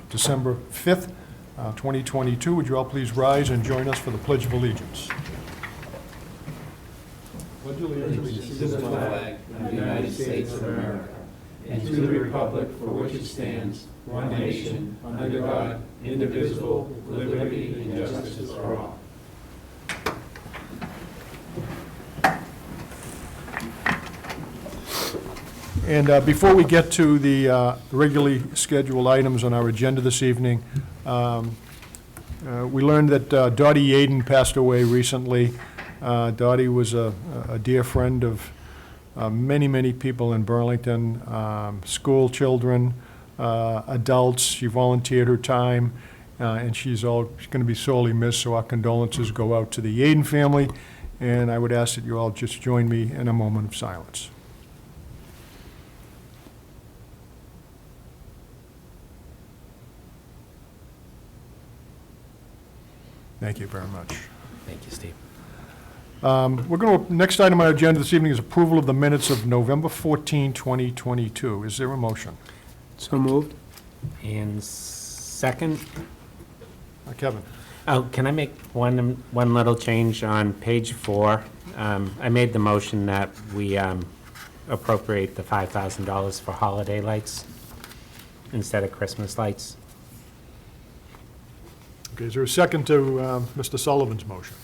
December 5th, 2022. Would you all please rise and join us for the Pledge of Allegiance? Pledge allegiance To the flag of the United States of America, and to the republic for which it stands, one nation, under God, indivisible, with liberty and justice for all. And before we get to the regularly scheduled items on our agenda this evening, we learned that Dottie Yaden passed away recently. Dottie was a dear friend of many, many people in Burlington, school children, adults. She volunteered her time, and she's going to be sorely missed, so our condolences go out to the Yaden family, and I would ask that you all just join me in a moment of silence. Thank you very much. Thank you, Steve. Next item on our agenda this evening is approval of the minutes of November 14, 2022. Is there a motion? So moved. And second? Kevin? Oh, can I make one little change on page 4? I made the motion that we appropriate the $5,000 for holiday lights instead of Christmas lights. Okay, is there a second to Mr. Sullivan's motion?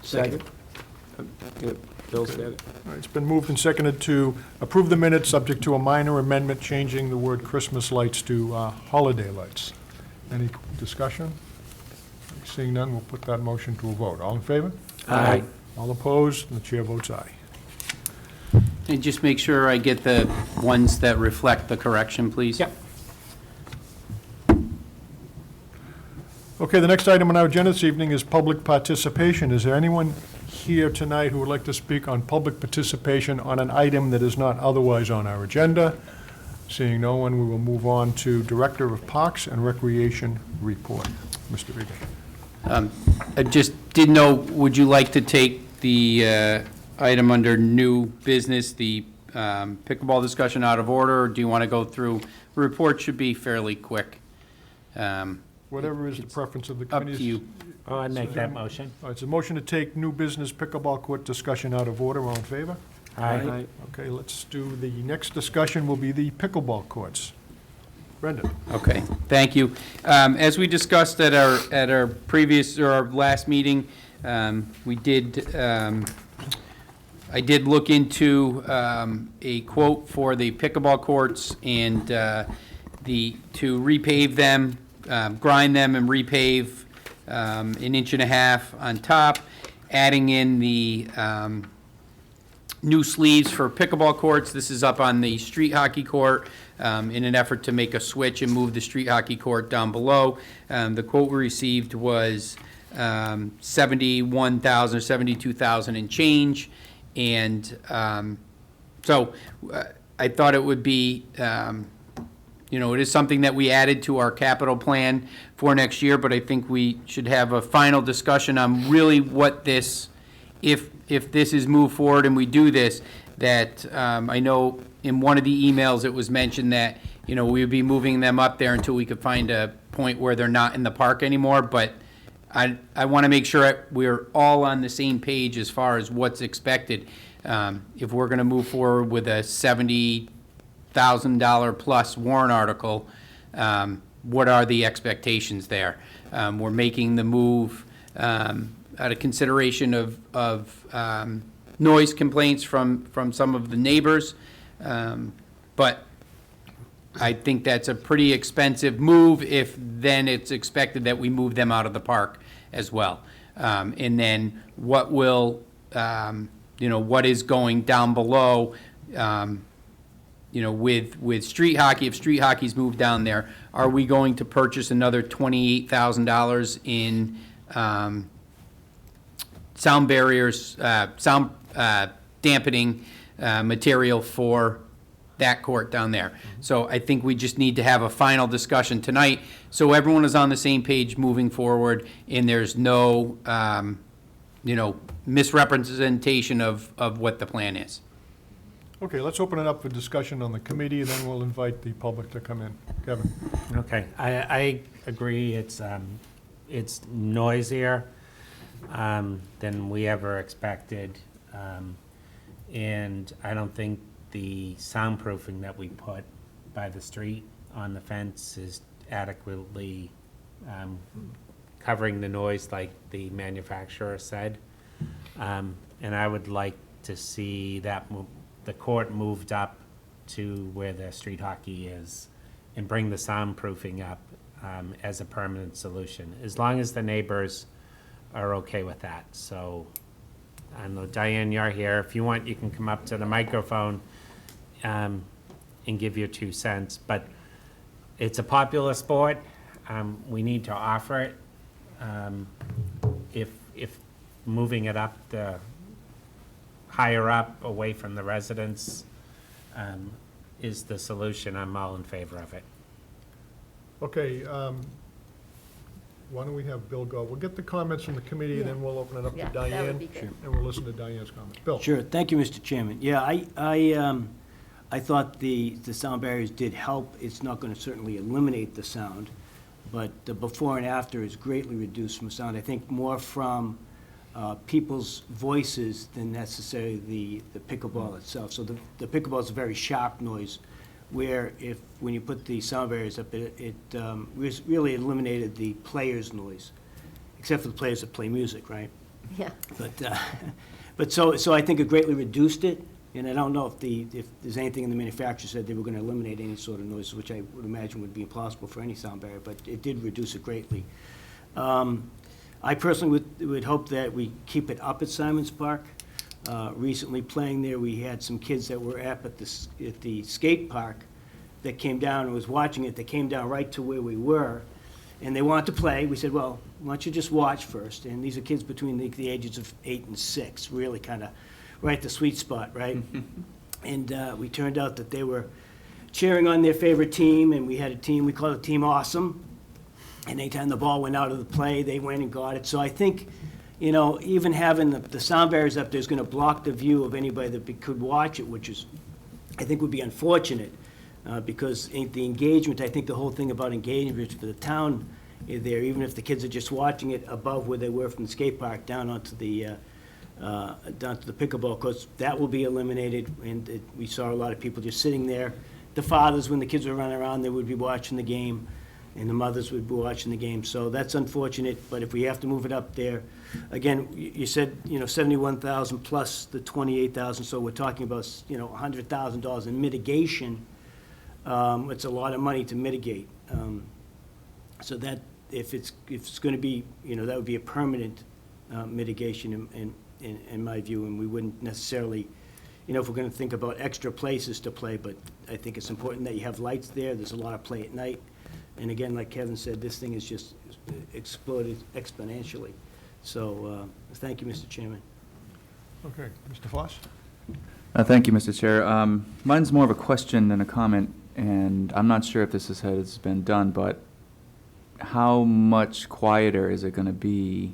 Second. Bill said it. All right, it's been moved and seconded to approve the minutes, subject to a minor amendment, changing the word Christmas lights to holiday lights. Any discussion? Seeing none, we'll put that motion to a vote. All in favor? Aye. All opposed? And the chair votes aye. And just make sure I get the ones that reflect the correction, please. Yep. Okay, the next item on our agenda this evening is public participation. Is there anyone here tonight who would like to speak on public participation on an item that is not otherwise on our agenda? Seeing no one, we will move on to Director of Parks and Recreation report. Mr. Regan. I just didn't know, would you like to take the item under new business, the pickleball discussion out of order, or do you want to go through? The report should be fairly quick. Whatever is the preference of the Up committee. to you. Oh, I'd make that motion. All right, it's a motion to take new business pickleball court discussion out of order. All in favor? Aye. Okay, let's do, the next discussion will be the pickleball courts. Brendan? Okay, thank you. As we discussed at our previous, or our last meeting, we did, I did look into a quote for the pickleball courts and to repave them, grind them and repave an inch and a half on top, adding in the new sleeves for pickleball courts. This is up on the street hockey court in an effort to make a switch and move the street hockey court down below. The quote we received was $71,000, $72,000 and change. And so I thought it would be, it is something that we added to our capital plan for next year, but I think we should have a final discussion on really what this, if this is moved forward and we do this, that I know in one of the emails it was mentioned that, we would be moving them up there until we could find a point where they're not in the park anymore, but I want to make sure we're all on the same page as far as what's expected. If we're going to move forward with a $70,000 plus warrant article, what are the expectations there? We're making the move out of consideration of noise complaints from some of the neighbors, but I think that's a pretty expensive move if then it's expected that we move them out of the park as well. And then what will, what is going down below, with street hockey, if street hockey's moved down there, are we going to purchase another $28,000 in sound barriers, sound dampening material for that court down there? So I think we just need to have a final discussion tonight so everyone is on the same page moving forward and there's no, misrepresentation of what the plan is. Okay, let's open it up for discussion on the committee, and then we'll invite the public to come in. Kevin? Okay, I agree, it's noisier than we ever expected. And I don't think the soundproofing that we put by the street on the fence is adequately covering the noise like the manufacturer said. And I would like to see that the court moved up to where the street hockey is and bring the soundproofing up as a permanent solution, as long as the neighbors are okay with that. So, I don't know, Diane, you're here. If you want, you can come up to the microphone and give your 2 cents. But it's a popular sport. We need to offer it. If moving it up higher up, away from the residents, is the solution, I'm all in favor of it. Okay, why don't we have Bill go? We'll get the comments from the committee, and then we'll open it up to Yeah, Diane. that would be good. And we'll listen to Diane's comments. Bill? Sure, thank you, Mr. Chairman. Yeah, I thought the sound barriers did help. It's not going to certainly eliminate the sound, but the before and after is greatly reduced from sound. I think more from people's voices than necessarily the pickleball itself. So the pickleball is a very sharp noise, where when you put the sound barriers up, it really eliminated the player's noise, except for the players that play music, right? Yeah. But so I think it greatly reduced it, and I don't know if there's anything in the manufacturer said they were going to eliminate any sort of noise, which I would imagine would be impossible for any sound barrier, but it did reduce it greatly. I personally would hope that we keep it up at Simons Park. Recently playing there, we had some kids that were at the skate park that came down and was watching it. They came down right to where we were, and they wanted to play. We said, well, why don't you just watch first? And these are kids between the ages of 8 and 6, really kind of right at the sweet spot, right? And we turned out that they were cheering on their favorite team, and we had a team, we called it Team Awesome. And anytime the ball went out of the play, they went and got it. So I think, you know, even having the sound barriers up there is going to block the view of anybody that could watch it, which is, I think, would be unfortunate, because the engagement, I think the whole thing about engagement for the town there, even if the kids are just watching it above where they were from the skate park down onto the pickleball courts, that will be eliminated. And we saw a lot of people just sitting there. The fathers, when the kids were running around, they would be watching the game, and the mothers would be watching the game. So that's unfortunate, but if we have to move it up there, again, you said, you know, 71,000 plus the 28,000, so we're talking about, you know, $100,000 in mitigation. It's a lot of money to mitigate. So that, if it's going to be, you know, that would be a permanent mitigation in my view, and we wouldn't necessarily, you know, if we're going to think about extra places to play, but I think it's important that you have lights there. There's a lot of play at night. And again, like Kevin said, this thing has just exploded exponentially. So, thank you, Mr. Chairman. Okay, Mr. Foss? Thank you, Mr. Chair. Mine's more of a question than a comment, and I'm not sure if this has been done, but how much quieter is it going to be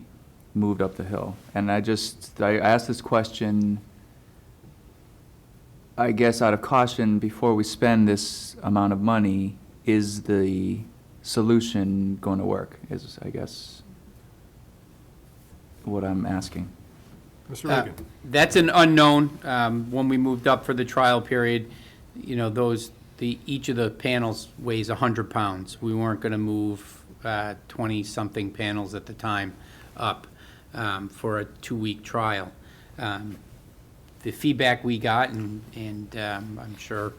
moved up the hill? And I asked this question, I guess, out of caution before we spend this amount of money. Is the solution going to work, is, I guess, what I'm asking. Mr. Reagan? That's an unknown. When we moved up for the trial period, you know, each of the panels weighs 100 pounds. We weren't going to move 20-something panels at the time up for a 2-week trial. The feedback we got, and I'm sure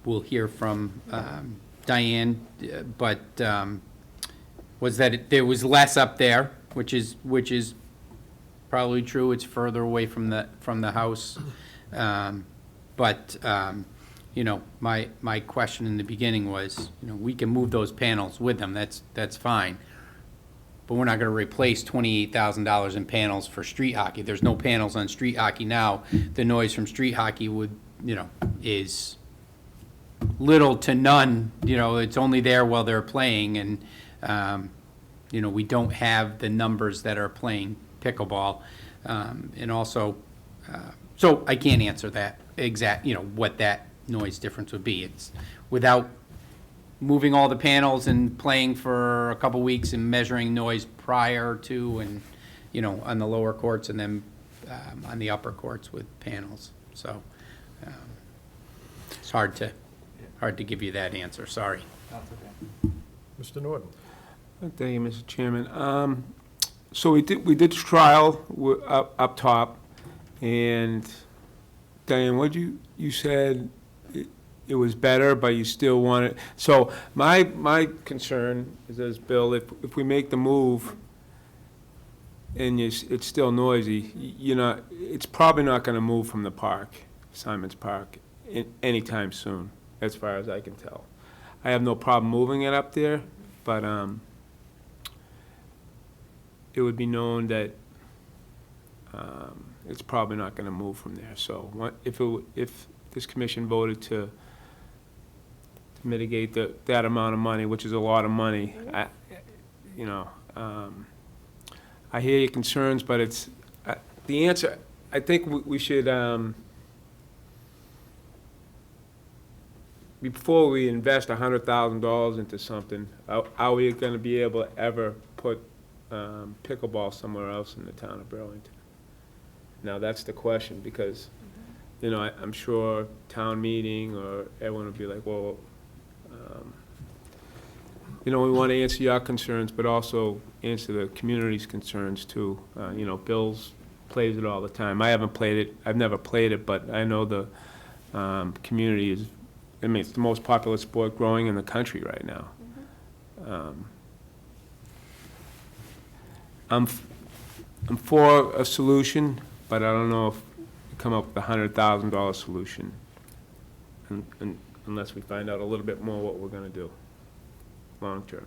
we'll hear from Diane, but was that there was less up there, which is probably true. It's further away from the house, but you know, my question in the beginning was, you know, we can move those panels with them. That's fine, but we're not going to replace $28,000 in panels for street hockey. There's no panels on street hockey now. The noise from street hockey is little to none. You know, it's only there while they're playing, and you know, we don't have the numbers that are playing pickleball, and also So I can't answer that exact, what that noise difference would be. It's without moving all the panels and playing for a couple weeks and measuring noise prior to and, on the lower courts and then on the upper courts with panels. So it's hard to give you that answer, sorry. Mr. Norton? Thank you, Mr. Chairman. So we did trial up top, and Diane, you said it was better, but you still want it. So my concern is, as Bill, if we make the move and it's still noisy, it's probably not going to move from the park, Simon's Park, anytime soon, as far as I can tell. I have no problem moving it up there, but it would be known that it's probably not going to move from there. So if this commission voted to mitigate that amount of money, which is a lot of money, I hear your concerns, but it's the answer. I think we should, before we invest $100,000 into something, are we going to be able to ever put pickleball somewhere else in the town of Burlington? Now, that's the question, because, I'm sure town meeting or everyone will be like, well, we want to answer your concerns, but also answer the community's concerns too. Bill's plays it all the time. I haven't played it. I've never played it, but I know the community is, it's the most popular sport growing in the country right now. I'm for a solution, but I don't know if we come up with a $100,000 solution unless we find out a little bit more what we're going to do long term.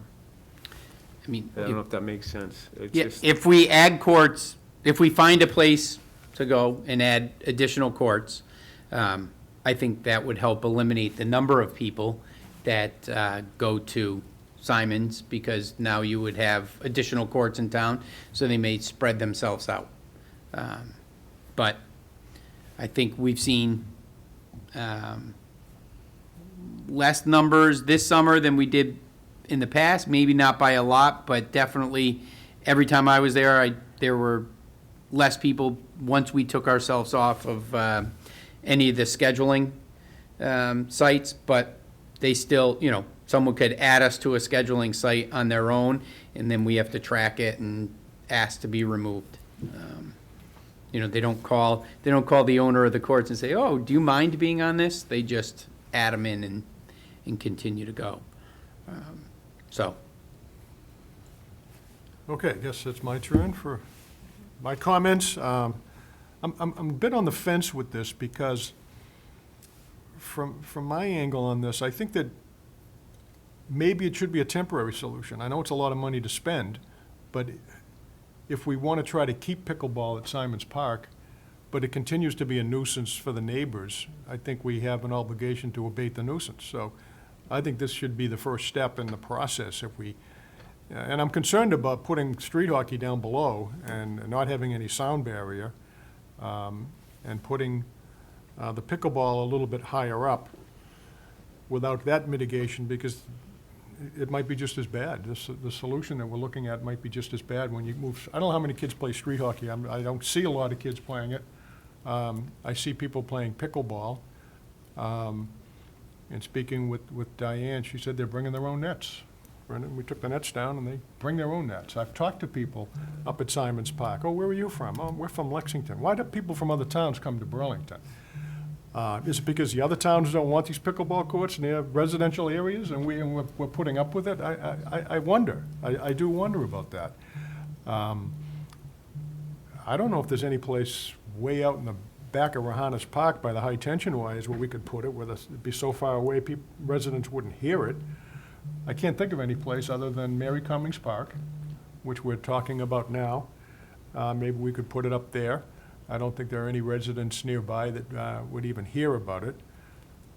I don't know if that makes sense. It's just, If we add courts, if we find a place to go and add additional courts, I think that would help eliminate the number of people that go to Simon's, because now you would have additional courts in town, so they may spread themselves out. But I think we've seen less numbers this summer than we did in the past, maybe not by a lot, but definitely every time I was there, there were less people once we took ourselves off of any of the scheduling sites, but they still, someone could add us to a scheduling site on their own, and then we have to track it and ask to be removed. They don't call the owner of the courts and say, oh, do you mind being on this? They just add them in and continue to go. Okay, I guess it's my turn for my comments. I'm a bit on the fence with this, because from my angle on this, I think that maybe it should be a temporary solution. I know it's a lot of money to spend, but if we want to try to keep pickleball at Simon's Park, but it continues to be a nuisance for the neighbors, I think we have an obligation to abate the nuisance. So I think this should be the first step in the process. And I'm concerned about putting street hockey down below and not having any sound barrier, and putting the pickleball a little bit higher up without that mitigation, because it might be just as bad. The solution that we're looking at might be just as bad when you move. I don't know how many kids play street hockey. I don't see a lot of kids playing it. I see people playing pickleball. And speaking with Diane, she said they're bringing their own nets. Brendan, we took the nets down, and they bring their own nets. I've talked to people up at Simon's Park. Oh, where are you from? Oh, we're from Lexington. Why do people from other towns come to Burlington? Is it because the other towns don't want these pickleball courts near residential areas, and we're putting up with it? I wonder. I do wonder about that. I don't know if there's any place way out in the back of Rohannes Park by the high-tension wires where we could put it, where it'd be so far away residents wouldn't hear it. I can't think of any place other than Mary Cummings Park, which we're talking about now. Maybe we could put it up there. I don't think there are any residents nearby that would even hear about it.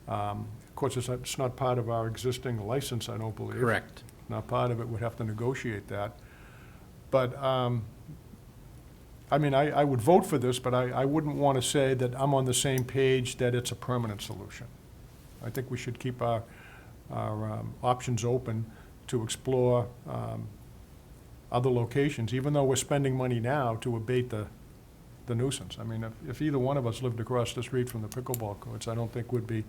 Of course, it's not part of our existing license, I don't believe. Correct. Not part of it. We'd have to negotiate that. But I mean, I would vote for this, but I wouldn't want to say that I'm on the same page that it's a permanent solution. I think we should keep our options open to explore other locations, even though we're spending money now to abate the nuisance. I mean, if either one of us lived across the street from the pickleball courts, I don't think we'd be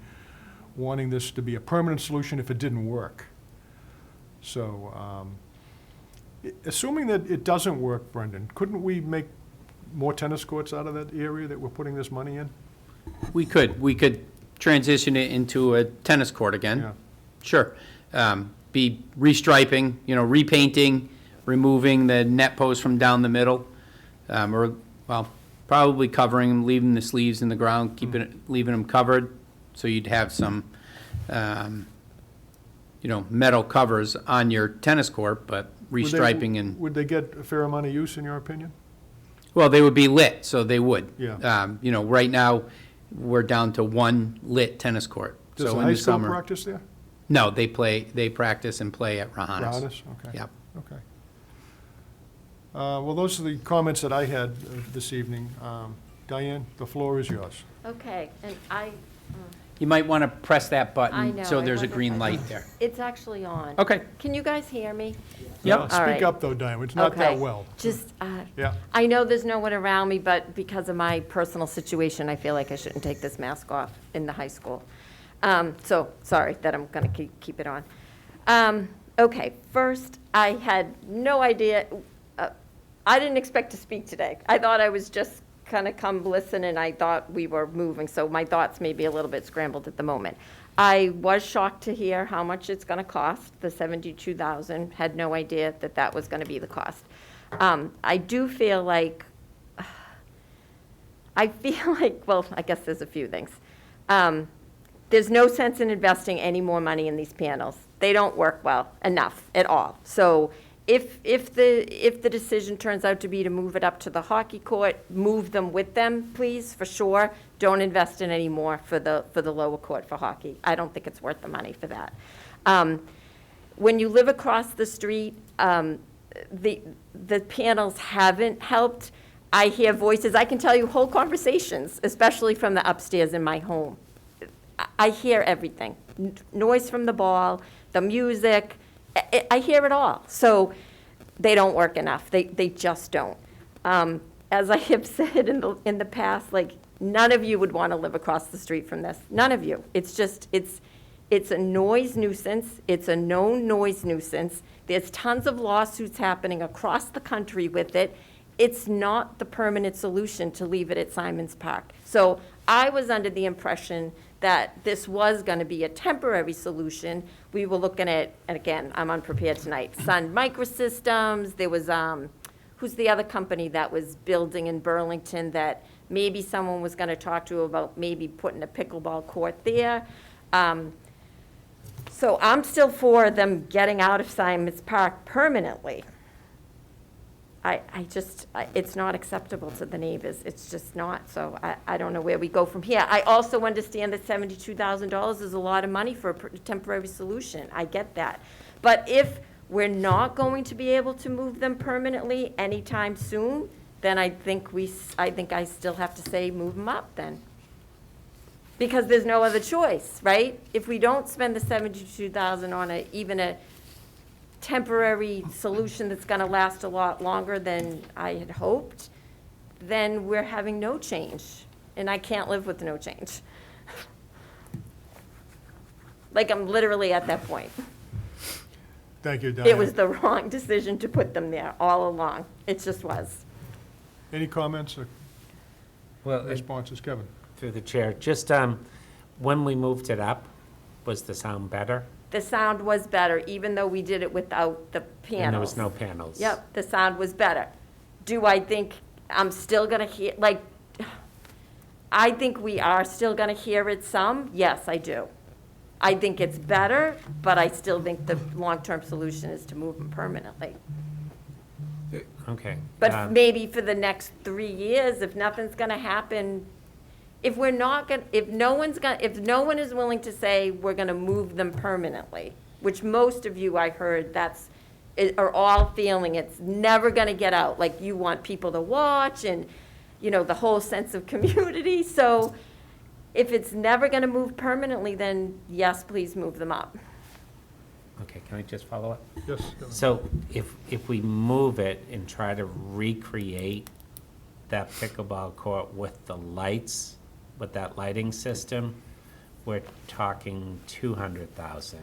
wanting this to be a permanent solution if it didn't work. So, assuming that it doesn't work, Brendan, couldn't we make more tennis courts out of that area that we're putting this money in? We could transition it into a tennis court again. Yeah. Sure. Be restriping, repainting, removing the net post from down the middle, or, well, probably covering them, leaving the sleeves in the ground, leaving them covered, so you'd have some, metal covers on your tennis court, but restriping and, Would they get a fair amount of use, in your opinion? well, they would be lit, so they would. Yeah. Right now, we're down to one lit tennis court. Does So the in high the school summer, practice there? no, they practice and play at Rahanas. Rounders? Okay. Yep. Okay. Well, those are the comments that I had this evening. Diane, the floor is yours. Okay, and You might want to press that I button, know. so I there's a wonder if green I- light there. It's actually on. Okay. Can you guys hear me? Yep. All Speak right. up, though, Diane, it's not that Okay. well. Just, Yeah. I know there's no one around me, but because of my personal situation, I feel like I shouldn't take this mask off in the high school. So, sorry that I'm going to keep it on. Okay, first, I had no idea, I didn't expect to speak today. I thought I was just kind of come listen, and I thought we were moving, so my thoughts may be a little bit scrambled at the moment. I was shocked to hear how much it's going to cost, the $72,000. Had no idea that that was going to be the cost. I do feel like, well, I guess there's a few things. There's no sense in investing any more money in these panels. They don't work well enough at all. So if the decision turns out to be to move it up to the hockey court, move them with them, please, for sure. Don't invest in any more for the lower court for hockey. I don't think it's worth the money for that. When you live across the street, the panels haven't helped. I hear voices. I can tell you whole conversations, especially from the upstairs in my home. I hear everything. Noise from the ball, the music. I hear it all. So they don't work enough. They just don't. As I have said in the past, like, none of you would want to live across the street from this. None of you. It's just, it's a noise nuisance. It's a known noise nuisance. There's tons of lawsuits happening across the country with it. It's not the permanent solution to leave it at Simons Park. So I was under the impression that this was going to be a temporary solution. We were looking at, and again, I'm unprepared tonight, Sun Microsystems. There was, who's the other company that was building in Burlington that maybe someone was going to talk to about maybe putting a pickleball court there. So I'm still for them getting out of Simons Park permanently. It's not acceptable to the neighbors. It's just not. So I don't know where we go from here. I also understand that $72,000 is a lot of money for a temporary solution. I get that. But if we're not going to be able to move them permanently anytime soon, then I think I still have to say move them up then. Because there's no other choice, right? If we don't spend the $72,000 on even a temporary solution that's going to last a lot longer than I had hoped, then we're having no change. And I can't live with no change. Like, I'm literally at that point. Thank you, Diane. It was the wrong decision to put them there all along. It just was. Any comments or Well, responses, Kevin? through the chair, just, when we moved it up, was the sound better? The sound was better, even though we did it without the panels. And there was no panels? Yep, the sound was better. Do I think I'm still gonna hear, like, I think we are still gonna hear it some? Yes, I do. I think it's better, but I still think the long-term solution is to move them permanently. Okay. But maybe for the next 3 years, if nothing's gonna happen, if no one is willing to say we're gonna move them permanently, which most of you, I heard, that's are all feeling it's never going to get out. Like, you want people to watch and, you know, the whole sense of community. So if it's never going to move permanently, then yes, please move them up. Okay, can I just follow up? Yes, go ahead. So if we move it and try to recreate that pickleball court with the lights, with that lighting system, we're talking 200,000.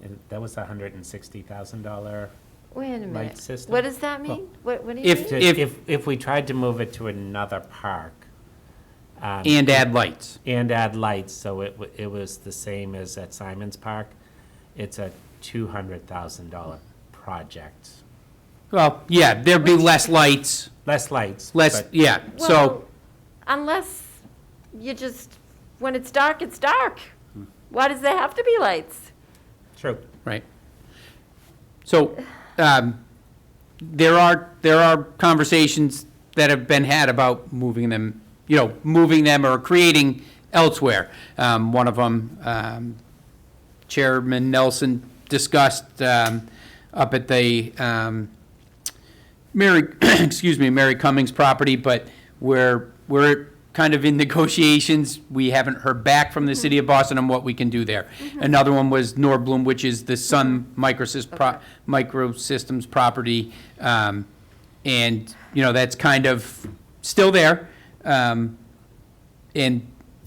And that was a $160,000. Wait a minute. system? What does that mean? What do you If- mean? If we tried to move it to another park. And add lights. And add lights, so it was the same as at Simon's Park, it's a $200,000 project. Well, yeah, there'd be less lights, Less lights. less, but- yeah, Well, so, unless you just, when it's dark, it's dark. Why does there have to be lights? True. right. So, there are conversations that have been had about moving them, moving them or creating elsewhere. One of them, Chairman Nelson discussed up at the Mary Cummings property, but we're kind of in negotiations. We haven't heard back from the city of Boston on what we can do there. Another one was Norbloom, which is the Sun Microsystems property. And, that's kind of still there. And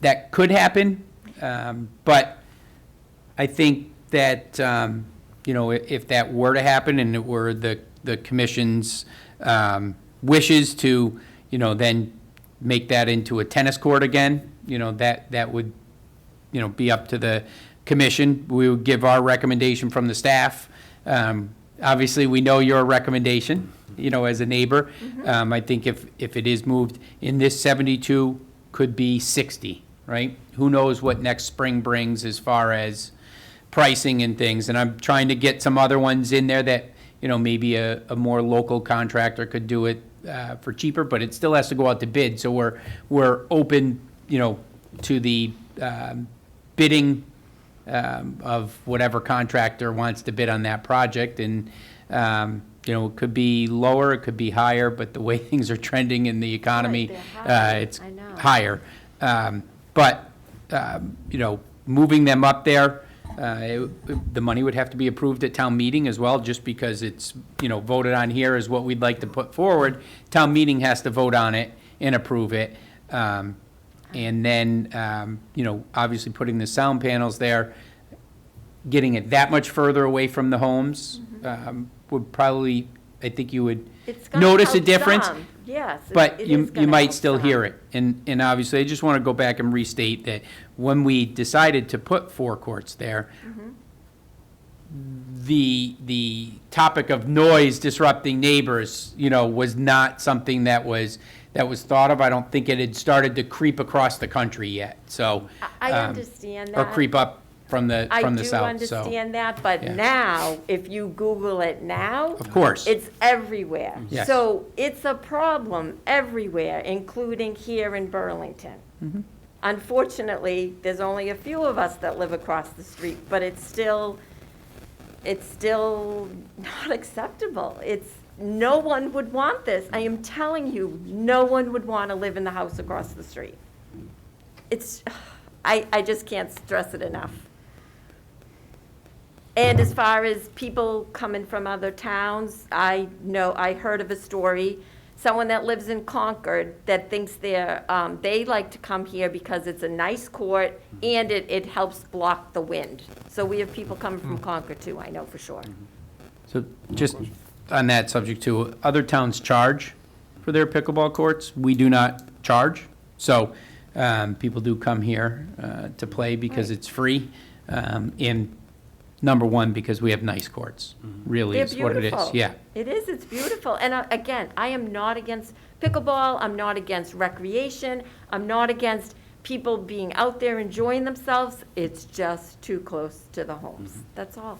that could happen. But I think that, if that were to happen and it were the commission's wishes to, then make that into a tennis court again, that would, be up to the commission. We would give our recommendation from the staff. Obviously, we know your recommendation, as a neighbor. I think if it is moved in this 72, could be 60, right? Who knows what next spring brings as far as pricing and things. And I'm trying to get some other ones in there that, maybe a more local contractor could do it for cheaper, but it still has to go out to bid. So we're open, to the bidding of whatever contractor wants to bid on that project. And, it could be lower, it could be higher, but the way things are trending in the economy, Right, they're high. it's I know. higher. But, moving them up there, the money would have to be approved at town meeting as well, just because it's, voted on here is what we'd like to put forward. Town meeting has to vote on it and approve it. And then, obviously putting the sound panels there, getting it that much further away from the homes, would probably, I think you would It's gonna notice a help difference. some. Yes. But it you is gonna might help still some. hear it. And obviously, I just want to go back and restate that when we decided to put four courts there, the topic of noise disrupting neighbors, was not something that was thought of. I don't think it had started to creep across the country yet, so. I understand that. Or creep up from the I do south, so. understand that, but Yeah. now, if you Google it now. Of course. It's everywhere. Yes. So it's a problem everywhere, including here in Burlington. Mm-hmm. Unfortunately, there's only a few of us that live across the street, but it's still not acceptable. No one would want this. I am telling you, no one would want to live in the house across the street. I just can't stress it enough. And as far as people coming from other towns, I heard of a story, someone that lives in Concord that thinks they like to come here because it's a nice court and it helps block the wind. So we have people coming from Concord too, I know for sure. So just on that subject too, other towns charge for their pickleball courts. We do not charge. So people do come here to play because Right. it's free. And number one, because we have nice courts, really They're is what it is. beautiful. Yeah. It is, it's beautiful. And again, I am not against pickleball, I'm not against recreation, I'm not against people being out there enjoying themselves. It's just too close to the homes, that's all.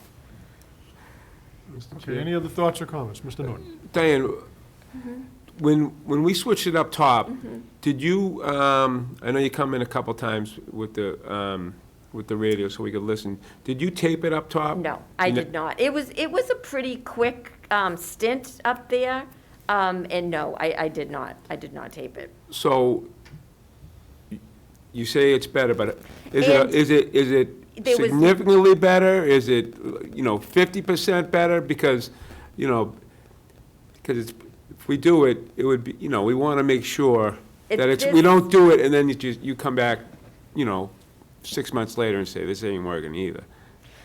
Okay, any other thoughts or comments? Mr. Norton? Diane, when we switched it up top, did you, I know you come in a couple times with the with the radio so we could listen. Did you tape it up top? No, I You know- did not. It was a pretty quick stint up there, and no, I did not. I did not tape it. So, you say it's better, but And is it there was- significantly better? Is it, 50% better? Because, because if we do it, it would be, we want to make sure that It's we this- don't do it and then you come back, 6 months later and say, this ain't working either.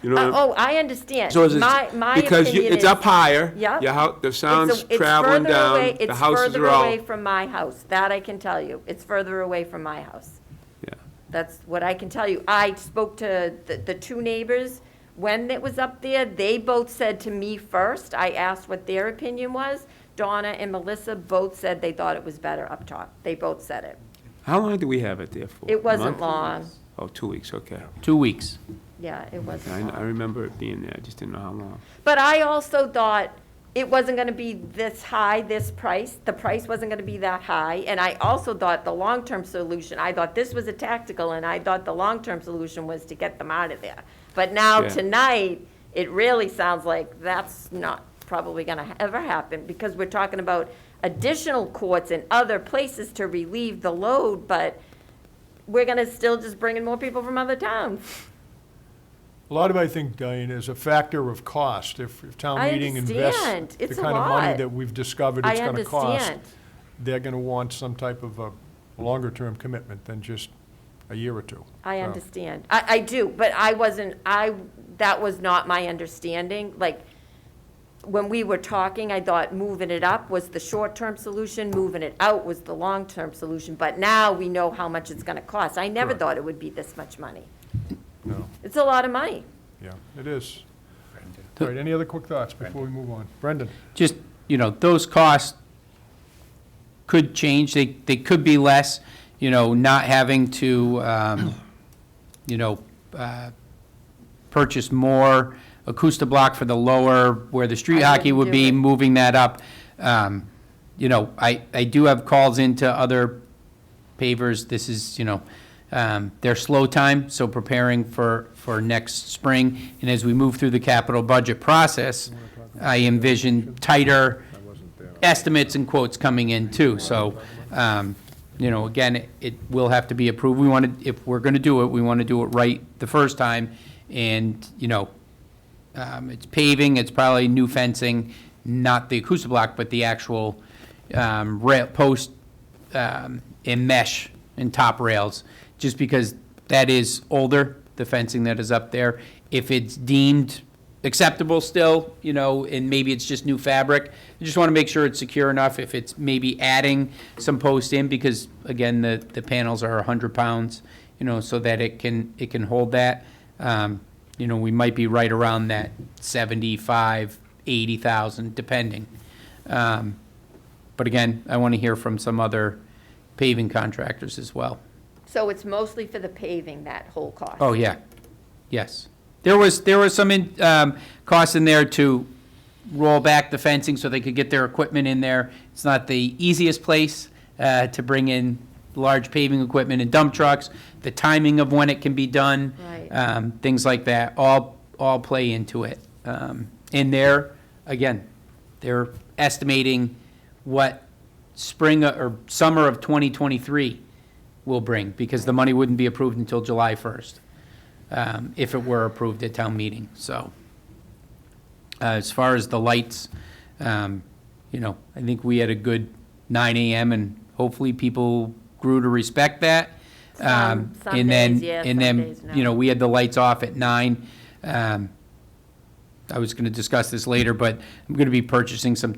You know what I'm- Oh, I understand. So is it, My because opinion it's is- up higher. Yep. The sound's It's traveling further down, away- the houses It's are further all. away from my house, that I can tell you. It's further away from my house. Yeah. That's what I can tell you. I spoke to the two neighbors when it was up there. They both said to me first, I asked what their opinion was. Donna and Melissa both said they thought it was better up top. They both said it. How long do we have it there for? It A wasn't month? long. Oh, 2 weeks, okay. 2 weeks. Yeah, it wasn't I long. remember it being there, I just didn't know how long. But I also thought it wasn't gonna be this high, this price. The price wasn't gonna be that high. And I also thought the long-term solution, I thought this was a tactical, and I thought the long-term solution was to get them out of there. But now, Yeah. tonight, it really sounds like that's not probably gonna ever happen, because we're talking about additional courts and other places to relieve the load, but we're gonna still just bring in more people from other towns. A lot of, I think, Diane, is a factor of cost. If town I meeting understand. invests the It's a kind of money lot. that we've discovered I it's gonna cost, understand. they're gonna want some type of a longer-term commitment than just a year or two. I So, understand. I do, but that was not my understanding. Like, when we were talking, I thought moving it up was the short-term solution, moving it out was the long-term solution. But now we know how much it's gonna cost. I never Correct. thought it would be this much money. No, It's a lot of money. yeah, it is. All right, any other quick thoughts before we move on? Brendan? Just, those costs could change. They could be less, not having to, purchase more Acousta-Block for the lower, where the street I hockey would wouldn't do be, it. moving that up. I do have calls into other pavers. This is, their slow time, so preparing for next spring. And as we move through the capital budget process, I envision tighter estimates and quotes coming in too. So, again, it will have to be approved. If we're gonna do it, we want to do it right the first time. And, it's paving, it's probably new fencing, not the Acousta-Block, but the actual rail post and mesh and top rails, just because that is older, the fencing that is up there. If it's deemed acceptable still, and maybe it's just new fabric, I just want to make sure it's secure enough. If it's maybe adding some posts in, because again, the panels are 100 pounds, so that it can hold that. We might be right around that 75, 80,000, depending. But again, I want to hear from some other paving contractors as well. So it's mostly for the paving, that whole cost? Oh, yeah, yes. There was some costs in there to roll back the fencing so they could get their equipment in there. It's not the easiest place to bring in large paving equipment and dump trucks, the timing of when it can be done. Right. Things like that, all play into it. And they're estimating what spring or summer of 2023 will bring, because the money wouldn't be approved until July 1st, if it were approved at town meeting. So as far as the lights, I think we had a good 9 AM, and hopefully people grew to respect that. Some And then, days, yeah, and some then, days no. we had the lights off at 9. I was gonna discuss this later, but I'm gonna be purchasing some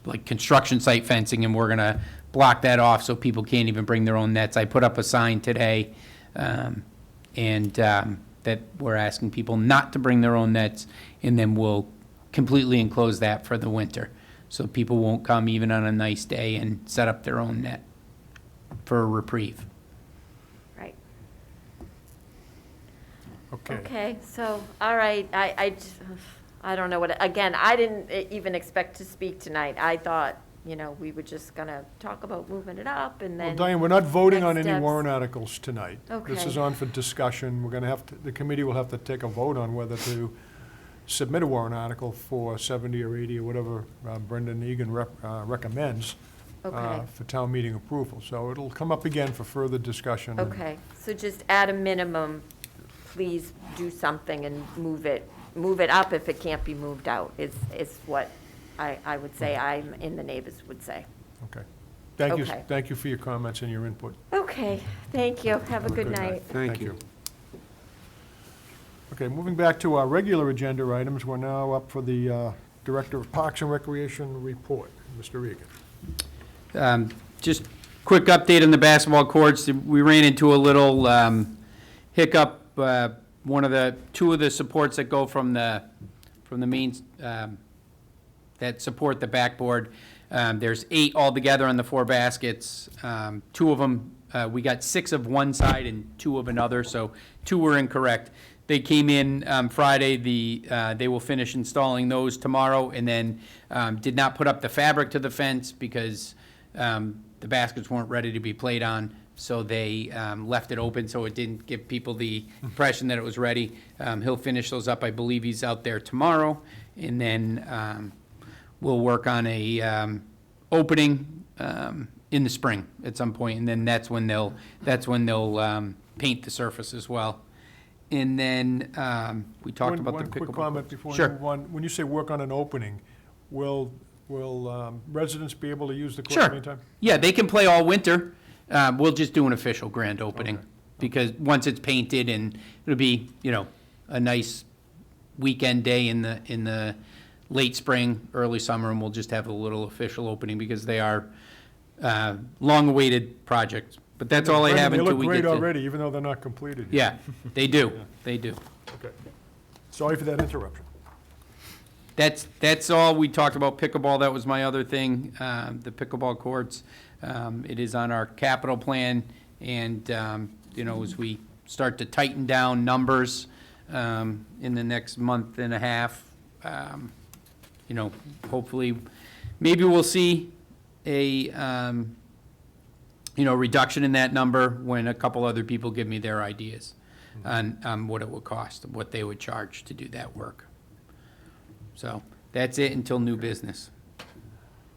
like construction site fencing, and we're gonna block that off so people can't even bring their own nets. I put up a sign today, that we're asking people not to bring their own nets, and then we'll completely enclose that for the winter. So people won't come even on a nice day and set up their own net for a reprieve. Right. Okay. Okay, so, all right, I don't know again, I didn't even expect to speak tonight. I thought you know, we were just gonna talk about moving it up and Well, then. Diane, we're not voting on next any steps. warrant articles tonight. This Okay. is on for discussion. We're gonna have to, the committee will have to take a vote on whether to submit a warrant article for 70 or 80 or whatever Brendan Egan recommends Okay, for town meeting approval. So it'll come up again for further discussion. okay, so just at a minimum, please do something and move it up if it can't be moved out, is what I would say, I'm in the neighbors would say. Okay. Thank you, Okay. thank you for your comments and your input. Okay, thank you, have a good night. Thank you. Okay, moving back to our regular agenda items, we're now up for the Director of Parks and Recreation report. Mr. Egan. Just quick update on the basketball courts. We ran into a little hiccup. Two of the supports that go from the mains, that support the backboard. There's 8 altogether on the 4 baskets. 2 of them, we got 6 of one side and 2 of another, so 2 were incorrect. They came in Friday. They will finish installing those tomorrow, and then did not put up the fabric to the fence because the baskets weren't ready to be played on, so they left it open so it didn't give people the impression that it was ready. He'll finish those up. I believe he's out there tomorrow, and then we'll work on a opening in the spring at some point, and then that's when they'll paint the surface as well. And then we talked about the pickleball. One quick comment before we Sure. move on. When you say work on an opening, will residents be able to use the court Sure. anytime? Yeah, they can play all winter. We'll just do an official grand opening, Okay. because once it's painted, and it'll be, a nice weekend day in the late spring, early summer, and we'll just have a little official opening, because they are long-awaited projects. But that's all I have Brendan, until we get They to. look great already, even though they're not completed yet. Yeah, they do, they do. Okay. Sorry for that interruption. That's all. We talked about pickleball. That was my other thing, the pickleball courts. It is on our capital plan, and, as we start to tighten down numbers in the next month and a half, hopefully, maybe we'll see a, reduction in that number when a couple other people give me their ideas on what it would cost, what they would charge to do that work. So that's it until new business.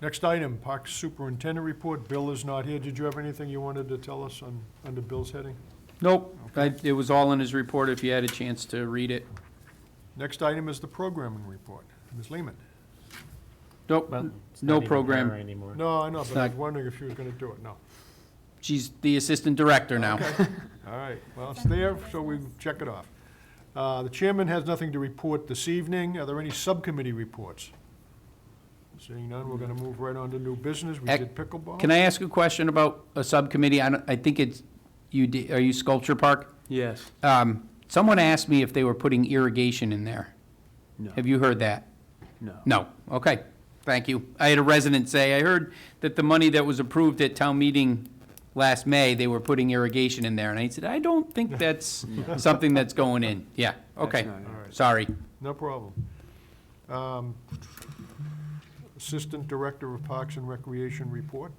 Next item, Parks Superintendent Report. Bill is not here. Did you have anything you wanted to tell us under Bill's heading? Nope, it was all in his report if you had a chance to read it. Next item is the Programming Report. Ms. Lehman. Nope, Well, it's no not even her program. anymore. No, I know, but I was not- wondering if she was going to do it. No. She's the assistant director now. Okay. All right, well, it's there, so we check it off. The chairman has nothing to report this evening. Are there any subcommittee reports? Seeing none, we're going to move right on to new business. We did pickleball. Can I ask a question about a subcommittee? I think it's, are you Sculpture Park? Yes. Someone asked me if they were putting irrigation in there. No. Have you heard that? No. No, okay, thank you. I had a resident say, I heard that the money that was approved at town meeting last May, they were putting irrigation in there, and I said, I don't think that's something that's going in. Yeah, okay, not it. All right. sorry. No problem. Assistant Director of Parks and Recreation report,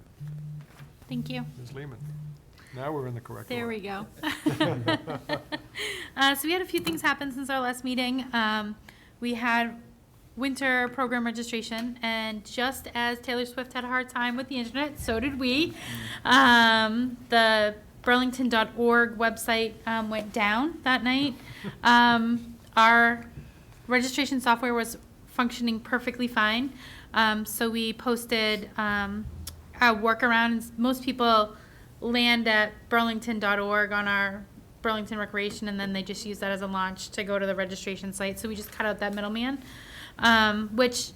Thank you. Ms. Lehman. Now we're in the correct order. There we go. So we had a few things happen since our last meeting. We had winter program registration, and just as Taylor Swift had a hard time with the internet, so did we. The burlington.org website went down that night. Our registration software was functioning perfectly fine. So we posted a workaround. Most people land at burlington.org on our Burlington Recreation, and then they just use that as a launch to go to the registration site. So we just cut out that middleman, which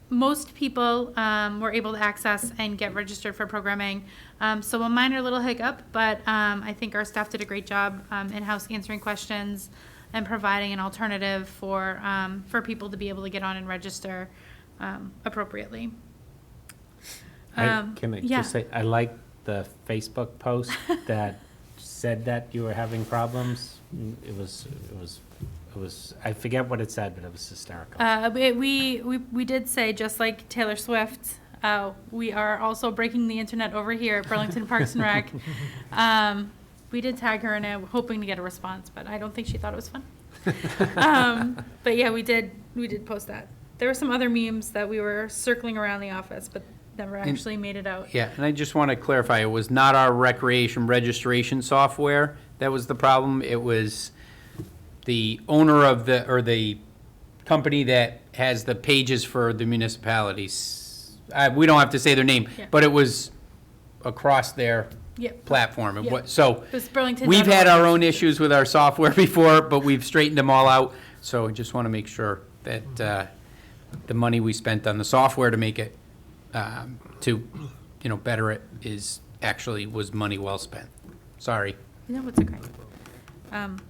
most people were able to access and get registered for programming. So a minor little hiccup, but I think our staff did a great job in-house answering questions and providing an alternative for people to be able to get on and register appropriately. Can I yeah. just say, I like the Facebook post that said that you were having problems. It was, I forget what it said, but it was hysterical. We did say, just like Taylor Swift, We are also breaking the internet over here at Burlington Parks and Rec. We did tag her in it, hoping to get a response, but I don't think she thought it was fun. But yeah, we did post that. There were some other memes that we were circling around the office, but never actually made it out. Yeah, and I just want to clarify, it was not our recreation registration software that was the problem. It was the owner of or the company that has the pages for the municipalities. We don't have to say their name, Yeah. but it was across their Yep. platform. Yeah. So It was Burlington. we've had our own issues with our software before, but we've straightened them all out. So I just want to make sure that the money we spent on the software to make it, better it was money well spent. Sorry. No, it's okay.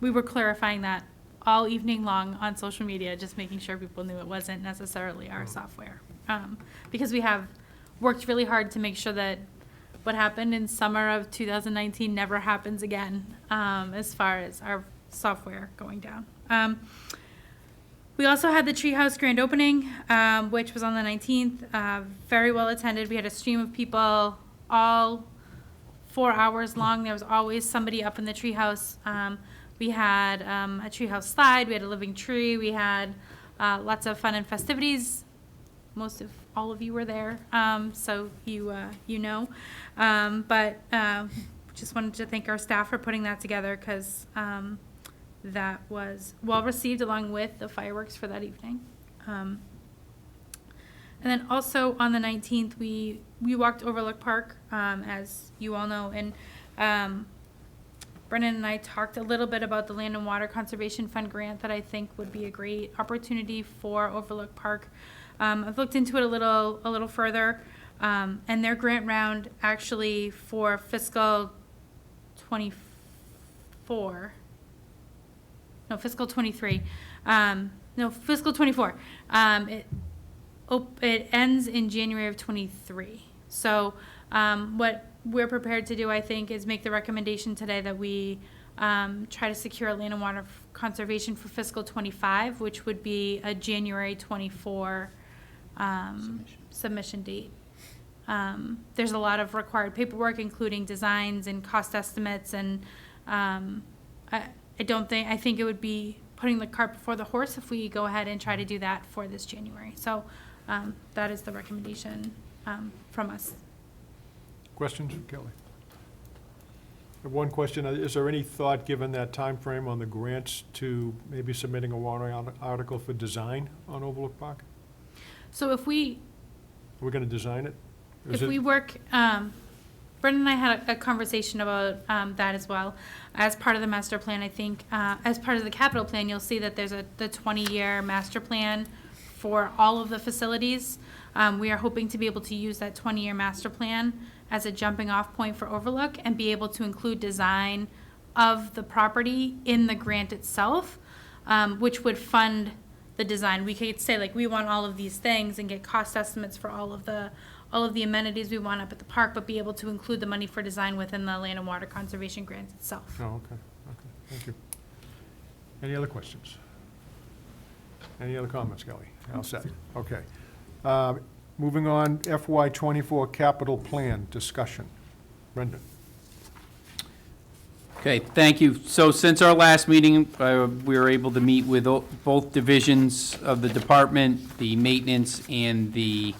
We were clarifying that all evening long on social media, just making sure people knew it wasn't necessarily our software. Because we have worked really hard to make sure that what happened in summer of 2019 never happens again, as far as our software going down. We also had the Treehouse grand opening, which was on the 19th, very well attended. We had a stream of people all 4 hours long. There was always somebody up in the treehouse. We had a treehouse slide. We had a living tree. We had lots of fun and festivities. Most of all of you were there, so you know. But just wanted to thank our staff for putting that together, because that was well received, along with the fireworks for that evening. And then also on the 19th, we walked Overlook Park, as you all know, and Brennan and I talked a little bit about the Land and Water Conservation Fund grant that I think would be a great opportunity for Overlook Park. I've looked into it a little further, and their grant round actually for fiscal 24. No, fiscal 23. No, fiscal 24. It ends in January of 23. So what we're prepared to do, I think, is make the recommendation today that we try to secure a land and water conservation for fiscal 25, which would be a January 24 submission date. There's a lot of required paperwork, including designs and cost estimates, and I think it would be putting the cart before the horse if we go ahead and try to do that for this January. So that is the recommendation from us. Questions, Kelly? I have one question. Is there any thought, given that time frame on the grants, to maybe submitting a warrant article for design on Overlook Park? So if we We're going to design it? Is If we it- work, Brendan and I had a conversation about that as well. As part of the master plan, I think, as part of the capital plan, you'll see that there's the 20-year master plan for all of the facilities. We are hoping to be able to use that 20-year master plan as a jumping off point for Overlook and be able to include design of the property in the grant itself, which would fund the design. We could say, like, we want all of these things and get cost estimates for all of the amenities we want up at the park, but be able to include the money for design within the Land and Water Conservation Grant itself. Oh, okay, thank you. Any other questions? Any other comments, Kelly? All set, okay. Moving on, FY '24 capital plan discussion. Brendan? Okay, thank you. So since our last meeting, we were able to meet with both divisions of the department, the maintenance and the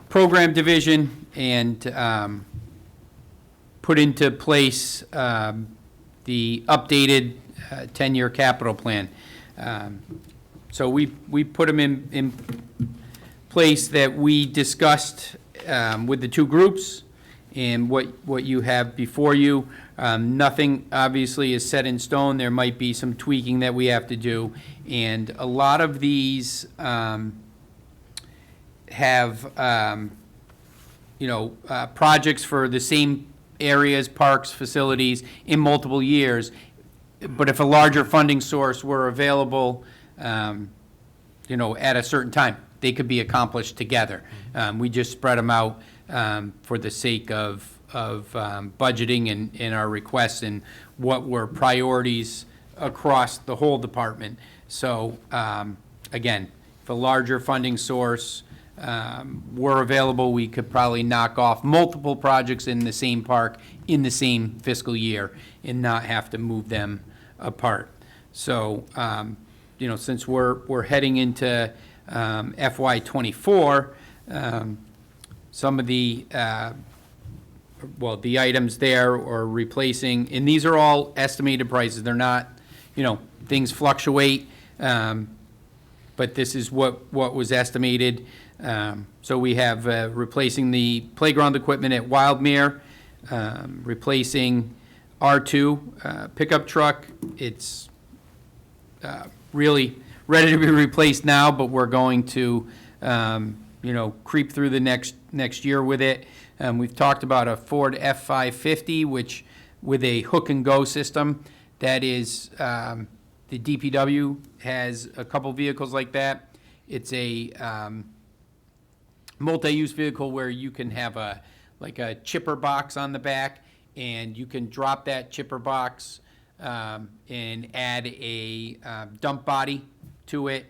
program division, and put into place the updated 10-year capital plan. So we put them in place that we discussed with the two groups, and what you have before you. Nothing obviously is set in stone. There might be some tweaking that we have to do, and a lot of these have projects for the same areas, parks, facilities in multiple years. But if a larger funding source were available, at a certain time, they could be accomplished together. We just spread them out for the sake of budgeting and our requests and what were priorities across the whole department. So, again, if a larger funding source were available, we could probably knock off multiple projects in the same park in the same fiscal year and not have to move them apart. So, since we're heading into FY '24, some of the, the items there are replacing, and these are all estimated prices. They're not, things fluctuate, but this is what was estimated. So we have replacing the playground equipment at Wildmere, replacing R2 pickup truck. It's really ready to be replaced now, but we're going to, creep through the next year with it. We've talked about a Ford F-550, which with a hook and go system. That is, the DPW has a couple vehicles like that. It's a multi-use vehicle where you can have a chipper box on the back, and you can drop that chipper box and add a dump body to it,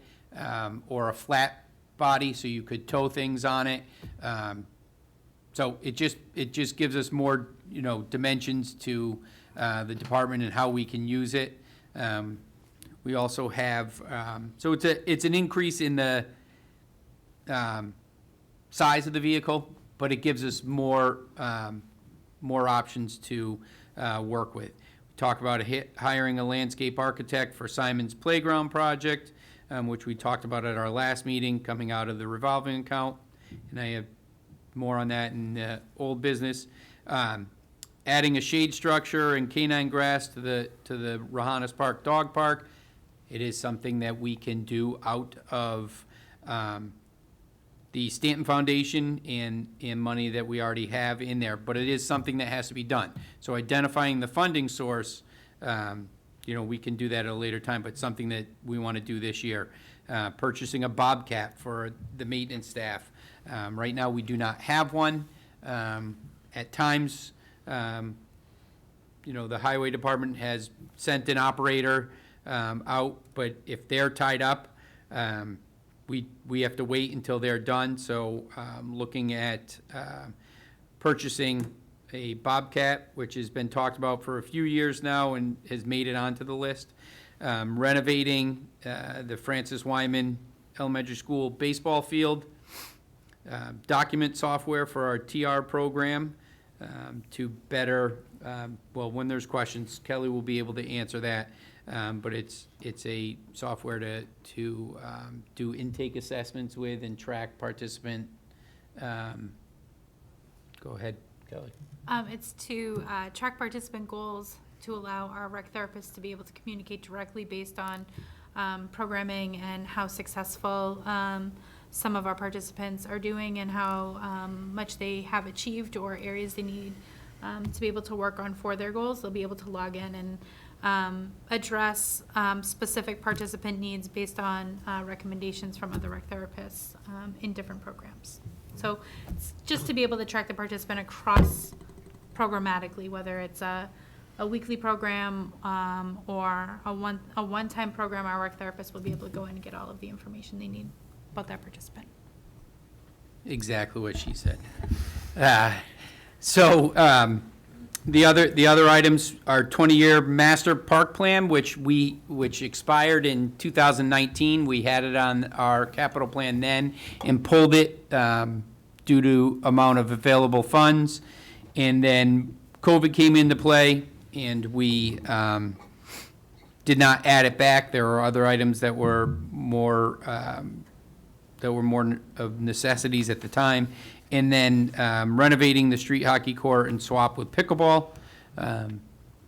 or a flat body, so you could tow things on it. So it just gives us more, dimensions to the department and how we can use it. We also have, so it's an increase in the size of the vehicle, but it gives us more options to work with. We talk about hiring a landscape architect for Simon's Playground project, which we talked about at our last meeting, coming out of the revolving account, and I have more on that in old business. Adding a shade structure and canine grass to the Rohannes Park Dog Park. It is something that we can do out of the Stanton Foundation and money that we already have in there, but it is something that has to be done. So identifying the funding source, we can do that at a later time, but something that we want to do this year. Purchasing a Bobcat for the maintenance staff. Right now, we do not have one. At times, the highway department has sent an operator out, but if they're tied up, we have to wait until they're done. So looking at purchasing a Bobcat, which has been talked about for a few years now and has made it onto the list. Renovating the Francis Wyman Elementary School baseball field. Document software for our TR program to better, when there's questions, Kelly will be able to answer that. But it's a software to do intake assessments with and track participant. Go ahead, Kelly. It's to track participant goals, to allow our rec therapists to be able to communicate directly based on programming and how successful some of our participants are doing and how much they have achieved or areas they need to be able to work on for their goals. They'll be able to log in and address specific participant needs based on recommendations from other rec therapists in different programs. So it's just to be able to track the participant across programmatically, whether it's a weekly program or a one-time program. Our rec therapist will be able to go in and get all of the information they need about that participant. Exactly what she said. The other items are 20-year master park plan, which expired in 2019. We had it on our capital plan then and pulled it due to amount of available funds. And then COVID came into play, and we did not add it back. There were other items that were more of necessities at the time. And then renovating the street hockey court and swap with pickleball,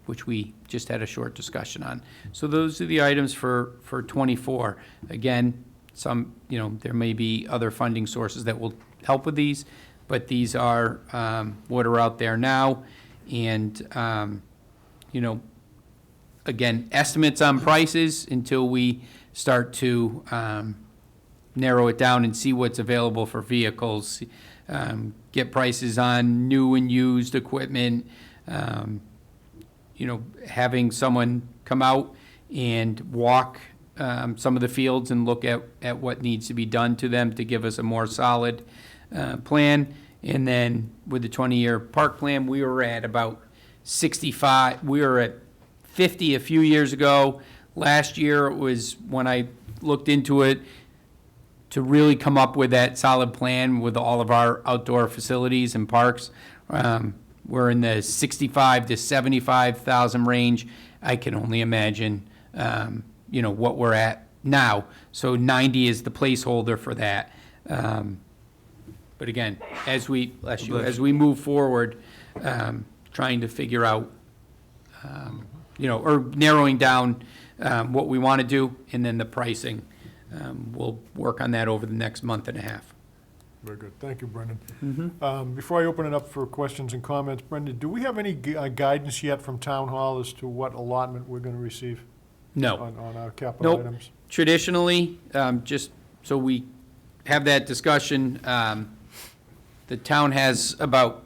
which we just had a short discussion on. So those are the items for 24. Again, there may be other funding sources that will help with these, but these are what are out there now. And, again, estimates on prices until we start to narrow it down and see what's available for vehicles. Get prices on new and used equipment, having someone come out and walk some of the fields and look at what needs to be done to them to give us a more solid plan. And then with the 20-year park plan, we were at about 65, we were at 50 a few years ago. Last year, it was when I looked into it, to really come up with that solid plan with all of our outdoor facilities and parks. We're in the 65 to 75,000 range. I can only imagine, what we're at now. So 90 is the placeholder for that. But again, as we move forward, trying to figure out, or narrowing down what we want to do, and then the pricing. We'll work on that over the next month and a half. Very good. Thank you, Brendan. Before I open it up for questions and comments, Brendan, do we have any guidance yet from Town Hall as to what allotment we're going to receive No. on our capital Nope. items? Traditionally, just so we have that discussion, the town has about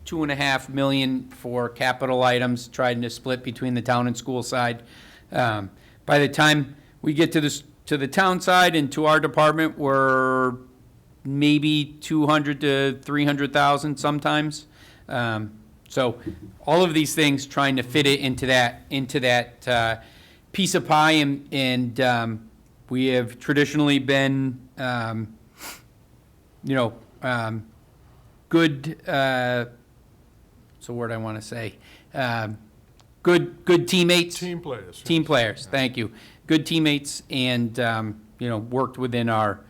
2.5 million for capital items, trying to split between the town and school side. By the time we get to the town side and to our department, we're maybe 200 to 300,000 sometimes. So all of these things, trying to fit it into that piece of pie, and we have traditionally been, good. What's the word I want to say? Good teammates. Team players. Team players, thank you. Good teammates, and, worked within our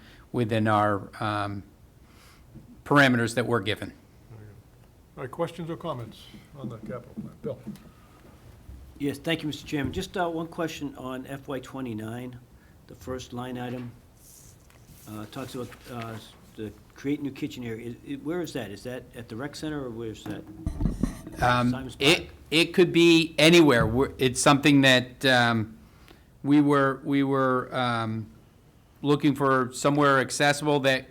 parameters that we're given. All right, questions or comments on the capital plan? Bill? Yes, thank you, Mr. Chairman. Just one question on FY '29, the first line item. Talks about the create new kitchen area. Where is that? Is that at the rec center, or where's that? Simons Park? It could be anywhere. It's something that we were looking for somewhere accessible that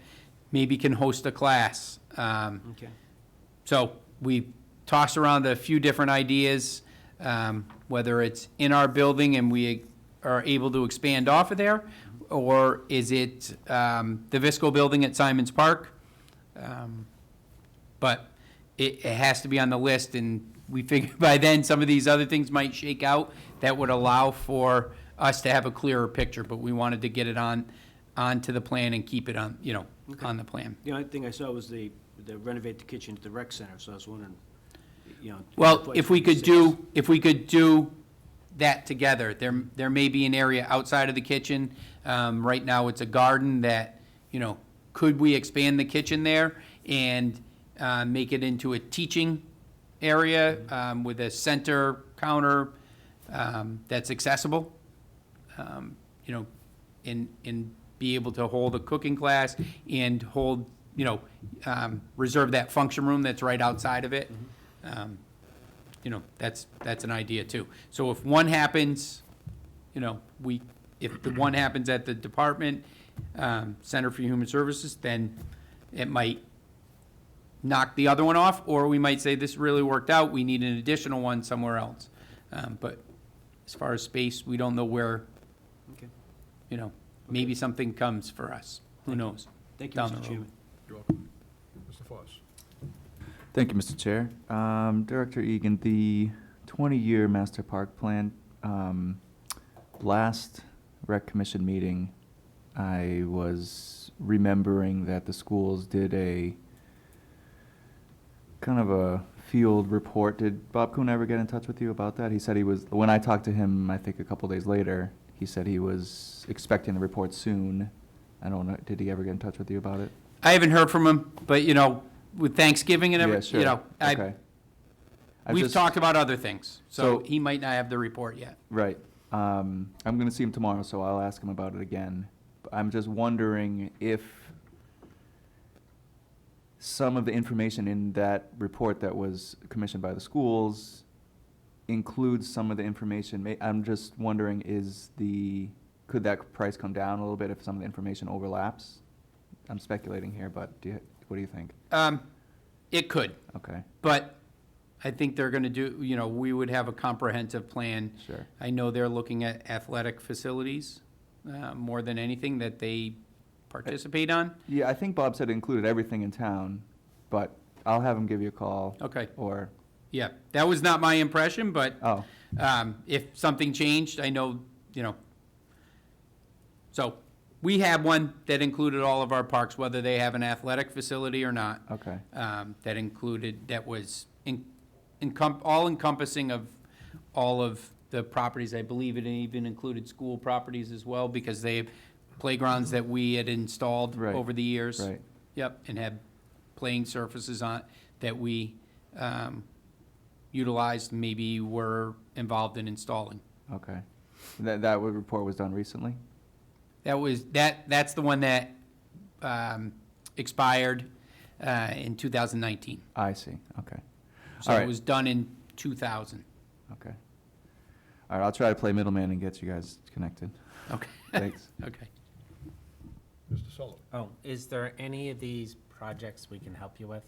maybe can host a class. Okay. So we tossed around a few different ideas, whether it's in our building and we are able to expand off of there, or is it the Visco building at Simons Park? But it has to be on the list, and we figure by then some of these other things might shake out that would allow for us to have a clearer picture, but we wanted to get it onto the plan and keep it on, on the plan. The only thing I saw was the renovate the kitchen at the rec center, so I was wondering, Well, if we could do that together, there may be an area outside of the kitchen. Right now, it's a garden that, could we expand the kitchen there and make it into a teaching area with a center counter that's accessible, and be able to hold a cooking class and hold, reserve that function room that's right outside of it. That's an idea too. So if one happens, if the one happens at the department, Center for Human Services, then it might knock the other one off, or we might say this really worked out, we need an additional one somewhere else. But as far as space, we don't know where, Okay. maybe something comes for us. Who knows? Thank you, Down the Mr. road. Chairman. You're welcome. Mr. Foss? Thank you, Mr. Chair. Director Egan, the 20-year master park plan, last rec commission meeting, I was remembering that the schools did a kind of a field report. Did Bob Kuhn ever get in touch with you about that? He said he was, when I talked to him, I think a couple days later, he said he was expecting the report soon. I don't know, did he ever get in touch with you about it? I haven't heard from him, but, with Thanksgiving and Yeah, everything, sure. Okay. we've just- talked about other things, so So- he might not have the report yet. Right. I'm going to see him tomorrow, so I'll ask him about it again. But I'm just wondering if some of the information in that report that was commissioned by the schools includes some of the information. I'm just wondering, could that price come down a little bit if some of the information overlaps? I'm speculating here, but what do you think? It could, Okay, but I think they're gonna do, we would have a comprehensive plan. sure. I know they're looking at athletic facilities, more than anything that they participate on. Yeah, I think Bob said it included everything in town, but I'll have him give you a call. Okay. Or, Yeah, that was not my impression, but oh, if something changed, I know, So we had one that included all of our parks, whether they have an athletic facility or not. okay. That was all encompassing of all of the properties. I believe it even included school properties as well, because they have playgrounds that we had installed Right, over the years. right. Yep, and had playing surfaces on, that we utilized, maybe were involved in installing. Okay. That report was done recently? That's the one that expired in 2019. I see, okay. So All it right. was done in 2000. Okay. All right, I'll try to play middleman and get you guys connected. Okay. Thanks. Okay. Mr. Sullivan? Oh, is there any of these projects we can help you with?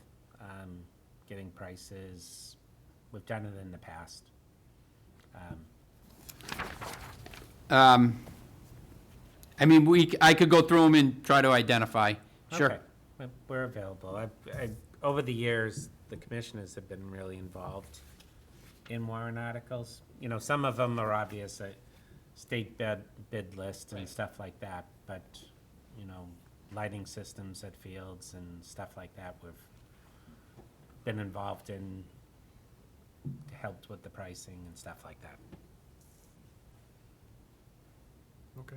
Getting prices? We've done it in the past. I mean, I could go through them and try to identify. Sure. Okay. We're available. Over the years, the commissioners have been really involved in warrant articles. Some of them are obvious, state bid list and stuff like that, but, lighting systems at fields and stuff like that, we've been involved in, helped with the pricing and stuff like that. Okay.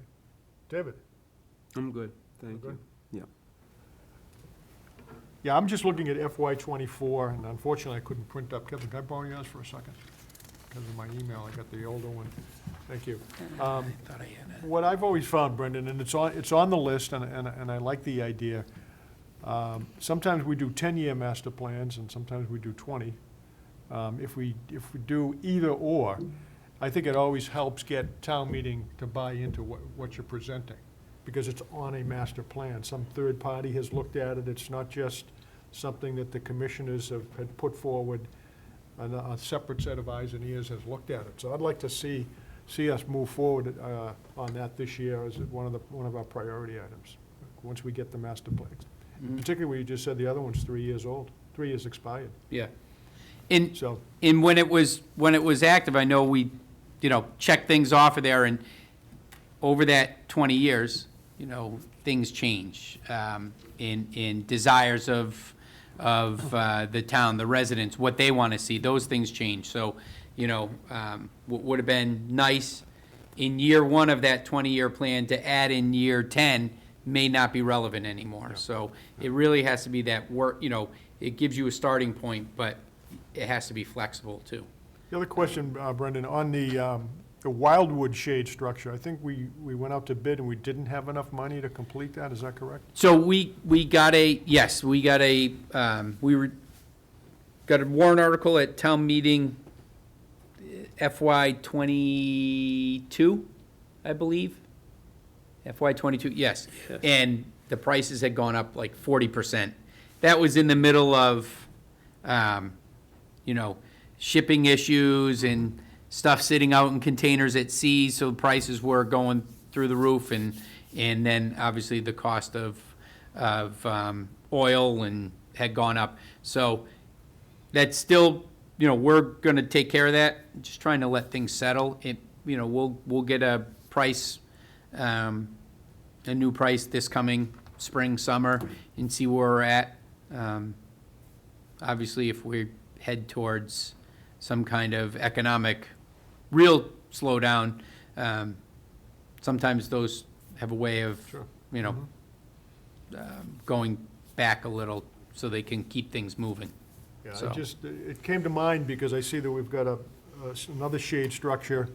David? I'm good, thank Good. you. Yeah. Yeah, I'm just looking at FY '24, and unfortunately, I couldn't print up. Kevin, can I borrow yours for a second? Because of my email, I got the older one. Thank you. Thought I had it. What I've always found, Brendan, and it's on the list, and I like the idea. Sometimes we do 10-year master plans, and sometimes we do 20. If we do either or, I think it always helps get town meeting to buy into what you're presenting, because it's on a master plan. Some third party has looked at it. It's not just something that the commissioners had put forward. A separate set of eyes and ears has looked at it. So I'd like to see us move forward on that this year as one of our priority items, once we get the master plans. Particularly where you just said the other one's 3 years old, 3 years expired. Yeah. And So, when it was active, I know we, checked things off of there, and over that 20 years, things change in desires of the town, the residents, what they want to see. Those things change. So, what would have been nice in year one of that 20-year plan to add in year 10 may not be relevant anymore. So it really has to be that work, it gives you a starting point, but it has to be flexible too. the other question, Brendan, on the Wildwood shade structure, I think we went out to bid and we didn't have enough money to complete that, is that correct? So we got a warrant article at town meeting FY '22, I believe. FY '22, yes. And the prices had gone up like 40%. That was in the middle of, shipping issues and stuff sitting out in containers at sea, so prices were going through the roof, and then obviously the cost of oil and had gone up. So that's still, we're gonna take care of that, just trying to let things settle. We'll get a price, a new price this coming spring, summer, and see where we're at. Obviously, if we head towards some kind of economic, real slowdown, sometimes those have a way of, Sure. going back a little so they can keep things moving. Yeah, So- it came to mind because I see that we've got another shade structure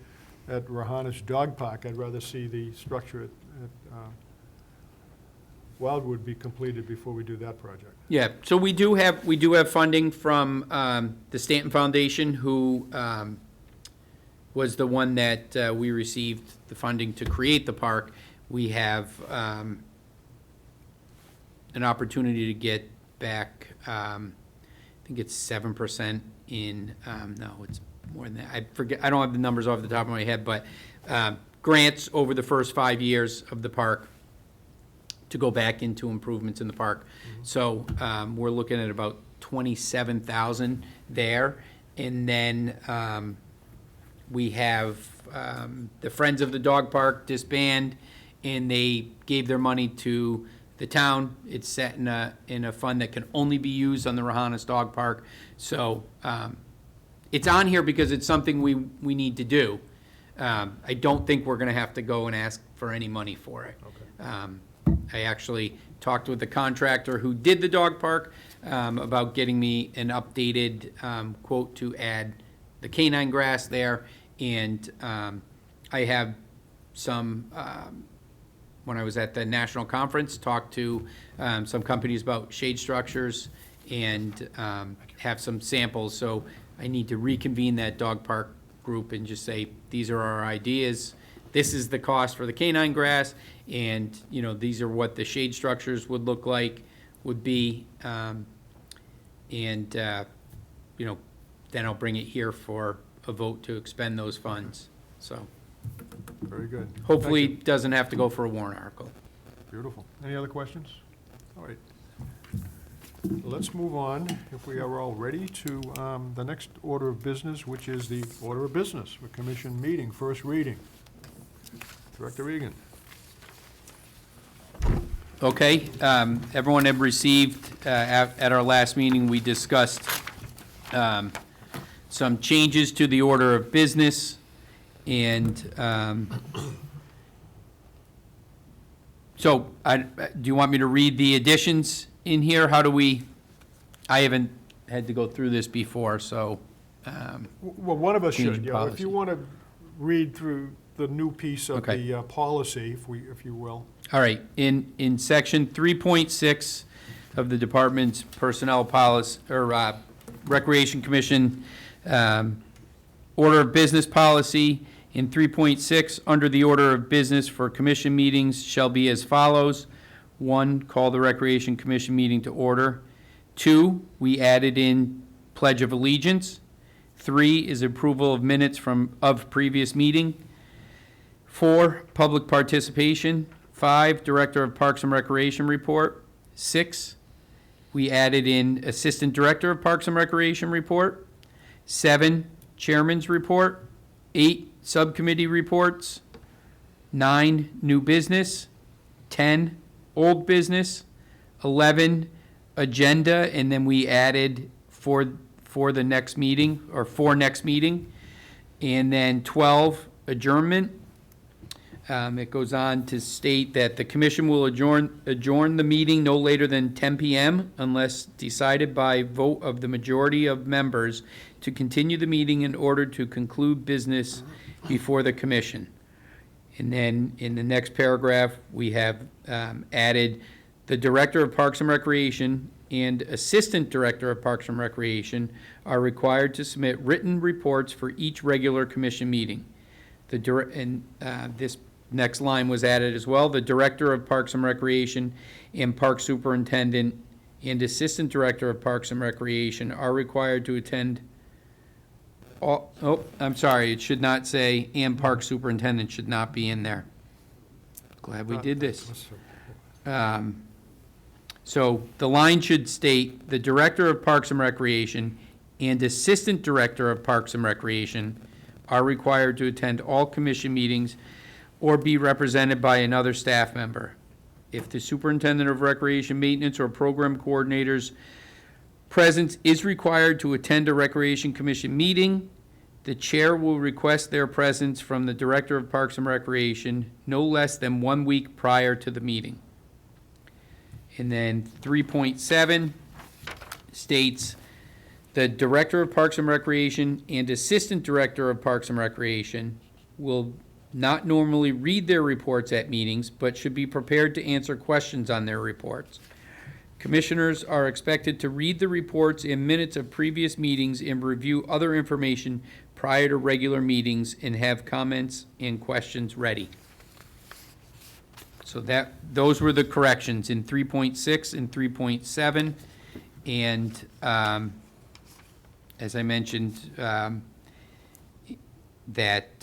at Rahana's Dog Park. I'd rather see the structure at Wildwood be completed before we do that project. Yeah, so we do have funding from the Stanton Foundation, who was the one that we received the funding to create the park. We have an opportunity to get back, I think it's 7% in, no, it's more than that. I forget, I don't have the numbers off the top of my head, but grants over the first 5 years of the park to go back into improvements in the park. So we're looking at about 27,000 there. And then we have the Friends of the Dog Park disband, and they gave their money to the town. It's set in a fund that can only be used on the Rohannes Dog Park. So it's on here because it's something we need to do. I don't think we're gonna have to go and ask for any money for it. I actually talked with the contractor who did the dog park about getting me an updated quote to add the canine grass there. And I have some, when I was at the national conference, talked to some companies about shade structures and have some samples. So I need to reconvene that dog park group and just say, these are our ideas. This is the cost for the canine grass, and, you know, these are what the shade structures would look like, would be. And, you know, then I'll bring it here for a vote to expend those funds. So Very good. hopefully Thank it doesn't have to go for a warrant article. you. Beautiful. Any other questions? All right. Let's move on, if we are all ready, to the next order of business, which is the order of business for commission meeting, first reading. Director Egan. Okay, everyone have received, at our last meeting, we discussed some changes to the order of business, and so do you want me to read the additions in here? How do we, I haven't had to go through this before, so, Well, one of us Change should, in yeah. If you policy. want to read through the new piece of Okay. the policy, if you will. all right, in section 3.6 of the department's personnel policy, or Recreation Commission order of business policy, in 3.6, under the order of business for commission meetings shall be as follows. 1, call the Recreation Commission meeting to order. 2, we added in Pledge of Allegiance. 3 is approval of minutes of previous meeting. 4, public participation. 5, Director of Parks and Recreation report. 6, we added in Assistant Director of Parks and Recreation report. 7, Chairman's report. 8, Subcommittee reports. 9, new business. 10, old business. 11, agenda, and then we added for the next meeting, or for next meeting. And then 12, adjournment. It goes on to state that the commission will adjourn the meeting no later than 10 p.m. unless decided by vote of the majority of members to continue the meeting in order to conclude business before the commission. And then in the next paragraph, we have added the Director of Parks and Recreation and Assistant Director of Parks and Recreation are required to submit written reports for each regular commission meeting. This next line was added as well. The Director of Parks and Recreation and Park Superintendent and Assistant Director of Parks and Recreation are required to attend I'm sorry, it should not say, and Park Superintendent should not be in there. Glad we did this. So the line should state, the Director of Parks and Recreation and Assistant Director of Parks and Recreation are required to attend all commission meetings or be represented by another staff member. If the Superintendent of Recreation Maintenance or Program Coordinator's presence is required to attend a Recreation Commission meeting, the chair will request their presence from the Director of Parks and Recreation no less than 1 week prior to the meeting. And then 3.7 states, the Director of Parks and Recreation and Assistant Director of Parks and Recreation will not normally read their reports at meetings, but should be prepared to answer questions on their reports. Commissioners are expected to read the reports and minutes of previous meetings and review other information prior to regular meetings and have comments and questions ready. So those were the corrections in 3.6 and 3.7. And as I mentioned, that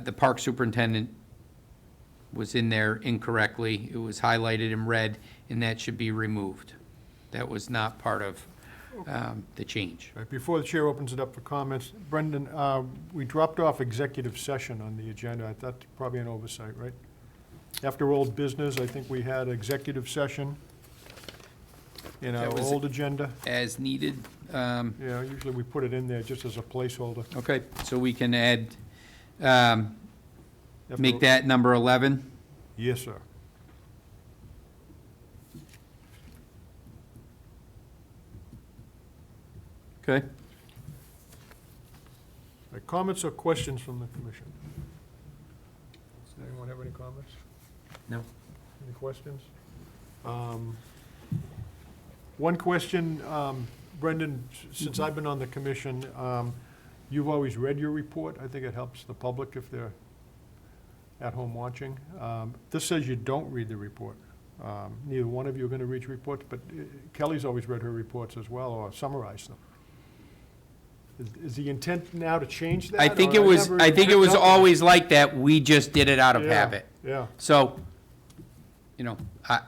the park superintendent was in there incorrectly. It was highlighted in red, and that should be removed. That was not part of the change. Right, before the chair opens it up for comments, Brendan, we dropped off executive session on the agenda. That's probably an oversight, right? After old business, I think we had executive session in our That was- old agenda. As needed, Yeah, usually we put it in there just as a placeholder. okay, so we can add, After- make that number 11. Yes, sir. Okay. Right, comments or questions from the commission? Does anyone have any comments? No. Any questions? One question, Brendan, since I've been on the commission, you've always read your report. I think it helps the public if they're at home watching. This says you don't read the report. Neither one of you are going to read your reports, but Kelly's always read her reports as well, or summarized them. Is the intent now to change that? I think or it was, never I think it picked was up on always like that, we just did it out of Yeah, habit. Yeah. So, you know, I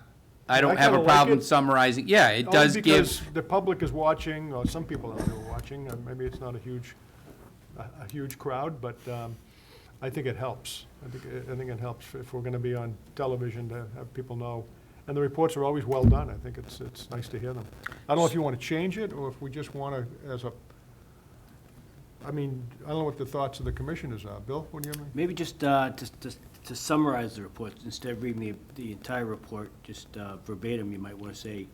I don't have a kinda like problem it. summarizing, yeah, it Only does because give, the public is watching, or some people out there are watching, and maybe it's not a huge crowd, but I think it helps. I think it helps if we're gonna be on television to have people know. And the reports are always well done. I think it's nice to hear them. I don't know if you wanna change it, or if we just wanna, I mean, I don't know what the thoughts of the commissioners are. Bill, what do you mean? Maybe just to summarize the report, instead of reading the entire report, just verbatim, you might want to say,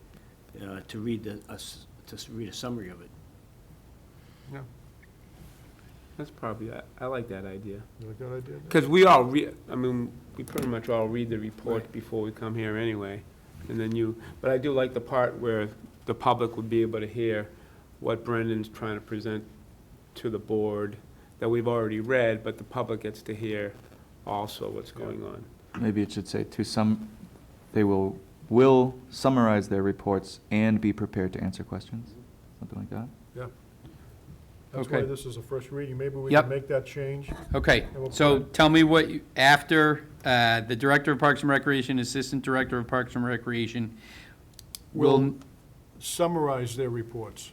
to read a summary of it. Yeah, That's probably, I like that idea. you like that idea? Because we all I mean, we pretty much all read the report Right. before we come here anyway. And then but I do like the part where the public would be able to hear what Brendan's trying to present to the board that we've already read, but the public gets to hear also what's going on. Maybe it should say they will summarize their reports and be prepared to answer questions, something like that. Yeah. That's why Okay. this is a first reading. Maybe we Yep. can make that change. okay. we'll So put tell me what, after the Director of Parks and Recreation, Assistant Director of Parks and Recreation will, Summarize their reports.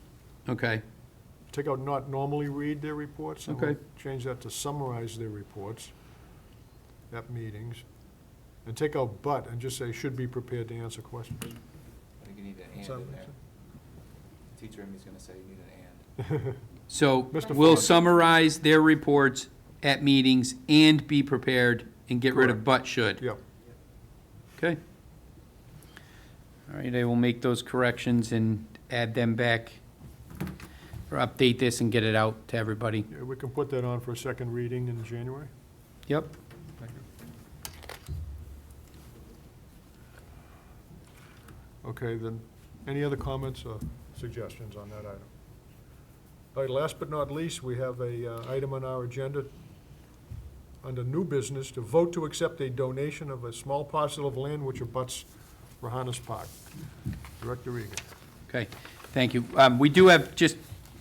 okay, Take out not normally read their reports. And we'll Okay. change that to summarize their reports at meetings. And take out but and just say should be prepared to answer questions. I think you need an Does that make sense? Teacher Amy's gonna say you need an and. so Mr. we'll Foster. summarize their reports at meetings and be prepared and get rid of Correct. but should. Yep. Okay. All right, I will make those corrections and add them back, or update this and get it out to everybody. Yeah, we can put that on for a second reading in January. Yep. Okay, then, any other comments or suggestions on that item? All right, last but not least, we have a item on our agenda under new business to vote to accept a donation of a small parcel of land which abuts Rohannes Park. Director Regan. Okay, thank you. We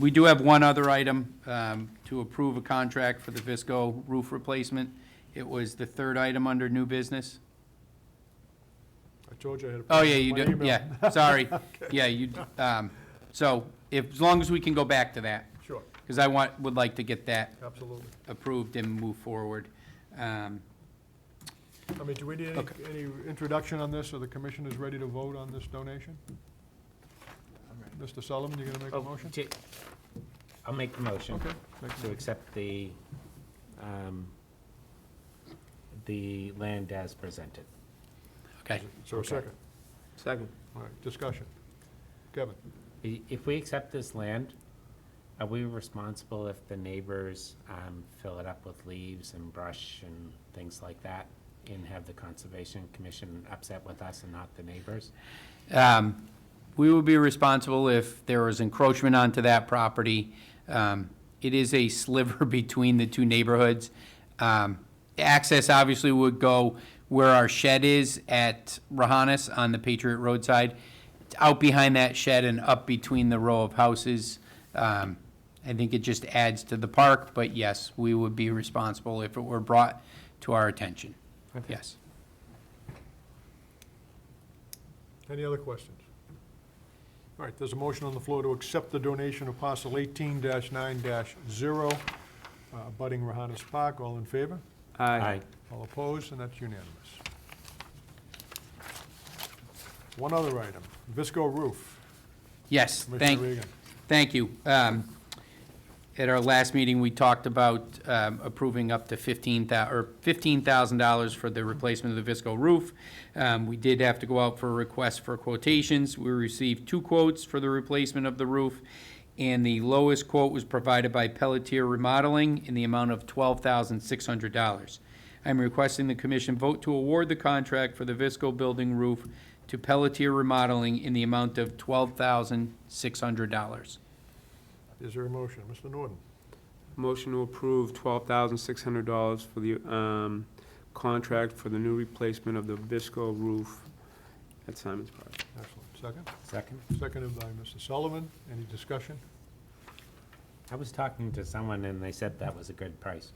do have one other item to approve a contract for the Visco roof replacement. It was the third item under new business. I told you I had a. Oh, yeah, you my do, email. yeah, sorry. Yeah, you, so as long as we can go back to that, Sure, because would like to get that absolutely. approved and move forward. I mean, do we need any introduction on this, or the commission is ready to vote on this donation? Mr. Sullivan, you gonna make a motion? I'll make the motion Okay. make a to motion. accept the land as presented. Okay. So a Okay. second. Second. All right, discussion. Kevin? If we accept this land, are we responsible if the neighbors fill it up with leaves and brush and things like that, and have the Conservation Commission upset with us and not the neighbors? We would be responsible if there was encroachment onto that property. It is a sliver between the two neighborhoods. Access obviously would go where our shed is at Rohannes on the Patriot Road side. It's out behind that shed and up between the row of houses. I think it just adds to the park, but yes, we would be responsible if it were brought to our attention. Yes. Any other questions? All right, there's a motion on the floor to accept the donation of parcel 18-9-0, abutting Rohannes Park. All in favor? Aye. All opposed, and that's unanimous. One other item, Visco roof. Yes, Commissioner Regan. thank you. At our last meeting, we talked about approving up to $15,000 for the replacement of the Visco roof. We did have to go out for a request for quotations. We received 2 quotes for the replacement of the roof, and the lowest quote was provided by Pelletier Remodeling in the amount of $12,600. I'm requesting the commission vote to award the contract for the Visco building roof to Pelletier Remodeling in the amount of $12,600. Is there a motion? Mr. Norton? Motion to approve $12,600 for the contract for the new replacement of the Visco roof at Simons Park. Excellent. Second? Second. Seconded by Mr. Sullivan. Any discussion? I was talking to someone and they said that was a good price.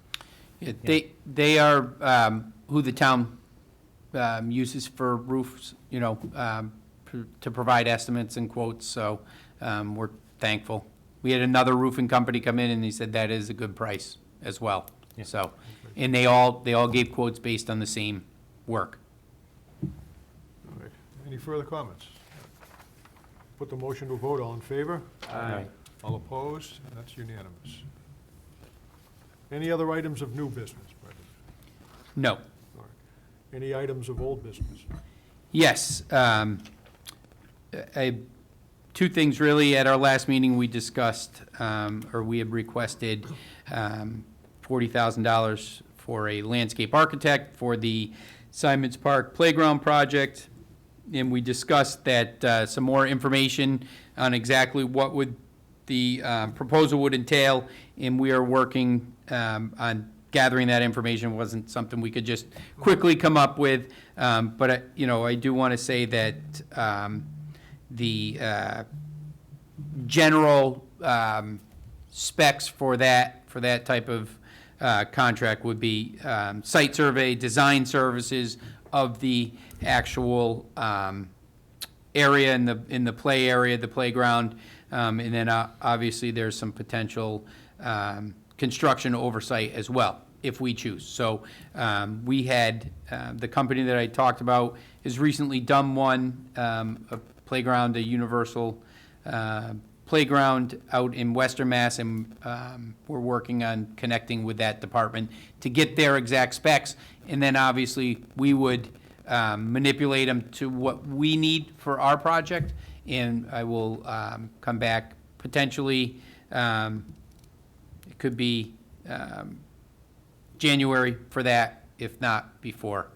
Yeah, they are who the town uses for roofs, you know, to provide estimates and quotes, so we're thankful. We had another roofing company come in and he said that is a good price as well. Yeah. So, and they all gave quotes based on the same work. All right. Any further comments? Put the motion to a vote. All in favor? Aye. All opposed? And that's unanimous. Any other items of new business, Brendan? No. All right. Any items of old business? Yes. 2 things really. At our last meeting, we discussed, or we had requested $40,000 for a landscape architect for the Simons Park Playground project. And we discussed that some more information on exactly what would the proposal would entail. And we are working on gathering that information. It wasn't something we could just quickly come up with. But, I do want to say that the general specs for that type of contract would be site survey, design services of the actual area in the play area, the playground, and then obviously there's some potential construction oversight as well, if we choose. So we had, the company that I talked about has recently done one, a playground, a universal playground out in Western Mass, and we're working on connecting with that department to get their exact specs, and then obviously we would manipulate them to what we need for our project, and I will come back potentially, it could be January for that, if not before.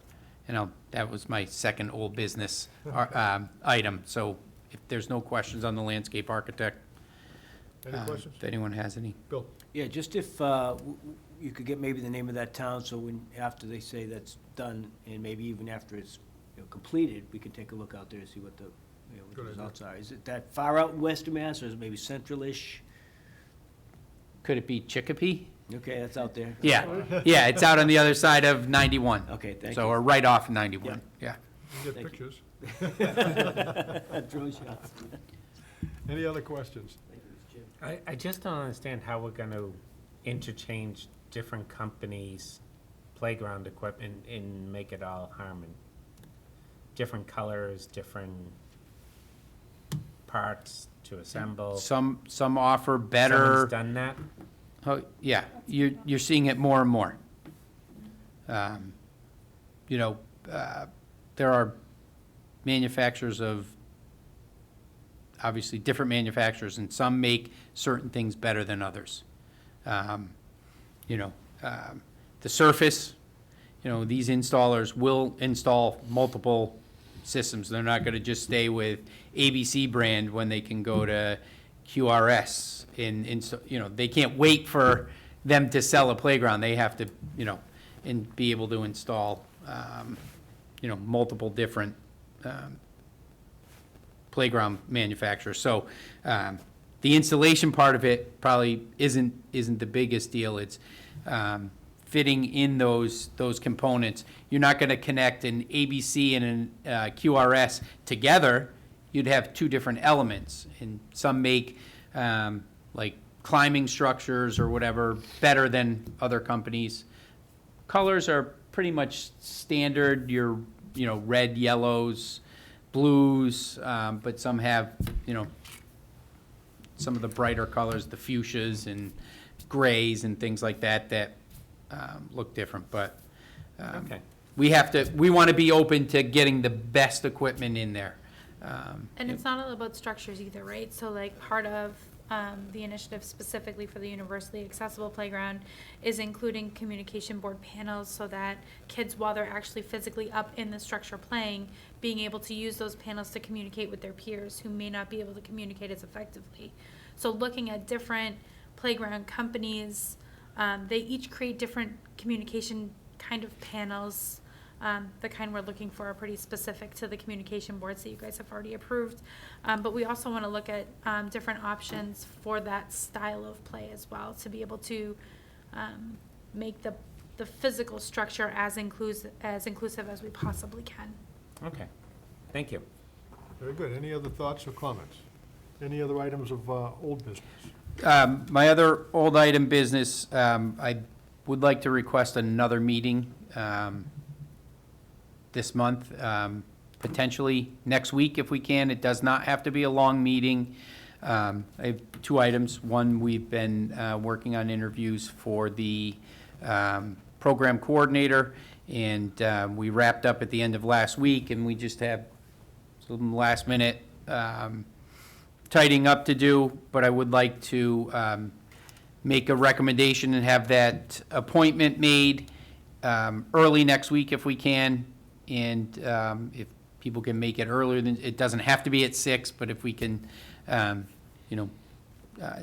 That was my second old business item, so if there's no questions on the landscape architect, Any questions? if anyone has any. Bill? Yeah, just if you could get maybe the name of that town, so when, after they say that's done, and maybe even after it's completed, we can take a look out there and see what the, what the Good idea. results are. Is it that far out in Western Mass, or is it maybe central-ish? Could it be Chicopee? Okay, that's out there. Yeah, yeah, it's out on the other side of 91. Okay, thank So you. we're right off 91, yeah. You get Thank you. pictures. Drone shots. Any other questions? Thank you, Mr. Chairman. I just don't understand how we're going to interchange different companies' playground equipment and make it all harmony. Different colors, different parts to assemble. Some offer better. Someone's done that? Oh, yeah, you're seeing it more and more. There are manufacturers of, obviously, different manufacturers, and some make certain things better than others. The surface, these installers will install multiple systems. They're not gonna just stay with ABC brand when they can go to QRS. They can't wait for them to sell a playground. They have to, and be able to install, multiple different playground manufacturers. So the installation part of it probably isn't the biggest deal. It's fitting in those components. You're not going to connect an ABC and an QRS together. You'd have two different elements. And some make like climbing structures or whatever better than other companies. Colors are pretty much standard, your, red, yellows, blues, but some have, some of the brighter colors, the fuchsias and grays and things like that look different, but Okay. we want to be open to getting the best equipment in there. And it's not all about structures either, right? So like part of the initiative specifically for the universally accessible playground is including communication board panels so that kids, while they're actually physically up in the structure playing, being able to use those panels to communicate with their peers who may not be able to communicate as effectively. So looking at different playground companies, they each create different communication kind of panels. The kind we're looking for are pretty specific to the communication boards that you guys have already approved. But we also want to look at different options for that style of play as well, to be able to make the physical structure as inclusive as we possibly can. Okay, thank you. Very good. Any other thoughts or comments? Any other items of old business? My other old item business, I would like to request another meeting this month, potentially next week if we can. It does not have to be a long meeting. I have two items. One, we've been working on interviews for the program coordinator, and we wrapped up at the end of last week, and we just have some last minute tidying up to do, but I would like to make a recommendation and have that appointment made early next week if we can. And if people can make it earlier, than it doesn't have to be at 6, but if we can,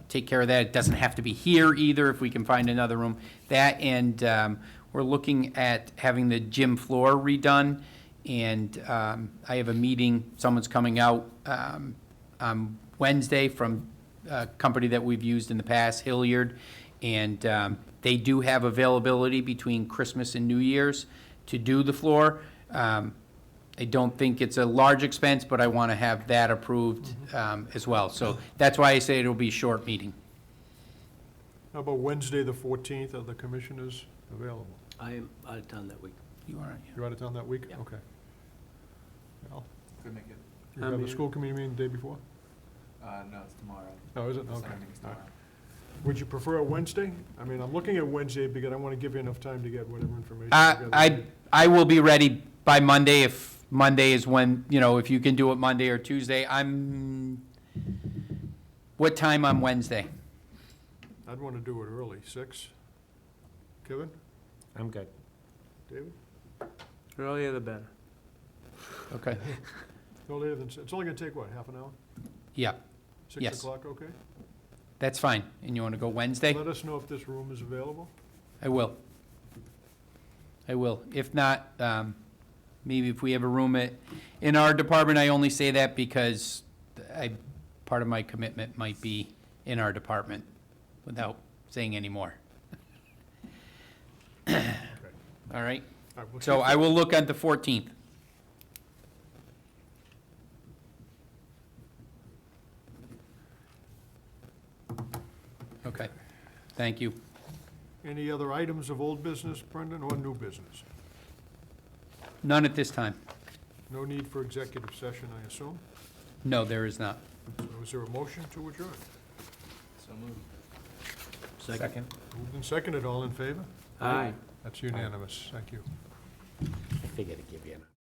take care of that, it doesn't have to be here either, if we can find another room. That, and we're looking at having the gym floor redone, and I have a meeting, someone's coming out on Wednesday from a company that we've used in the past, Hilliard, and they do have availability between Christmas and New Year's to do the floor. I don't think it's a large expense, but I want to have that approved as well. So that's why I say it'll be a short meeting. How about Wednesday, the 14th? Are the commissioners available? I am out of town that week. You are, You're out of town that week? Yeah. Okay. Al, Could make it. you have a school committee meeting the day before? No, it's tomorrow. Oh, is it? Okay. Signing is All right. tomorrow. Would you prefer a Wednesday? I mean, I'm looking at Wednesday because I want to give you enough time to get whatever information together. I will be ready by Monday if Monday is when, if you can do it Monday or Tuesday. What time on Wednesday? I'd want to do it early, 6. Kevin? I'm good. David? Earlier the better. Okay. No later than, it's only going to take, what, half an hour? Yeah, 6 Yes. o'clock, okay? that's fine. And you want to go Wednesday? Let us know if this room is available. I will. If not, maybe if we have a room in our department, I only say that because part of my commitment might be in our department, without saying any more. All right? All right, we'll So keep I will look at the 14th. Okay, thank you. Any other items of old business, Brendan, or new business? None at this time. No need for executive session, I assume? No, there is not. So is there a motion to adjourn? So moved. Second. Moved and seconded, all in favor? Aye. That's unanimous, thank you. I figured I'd give you an.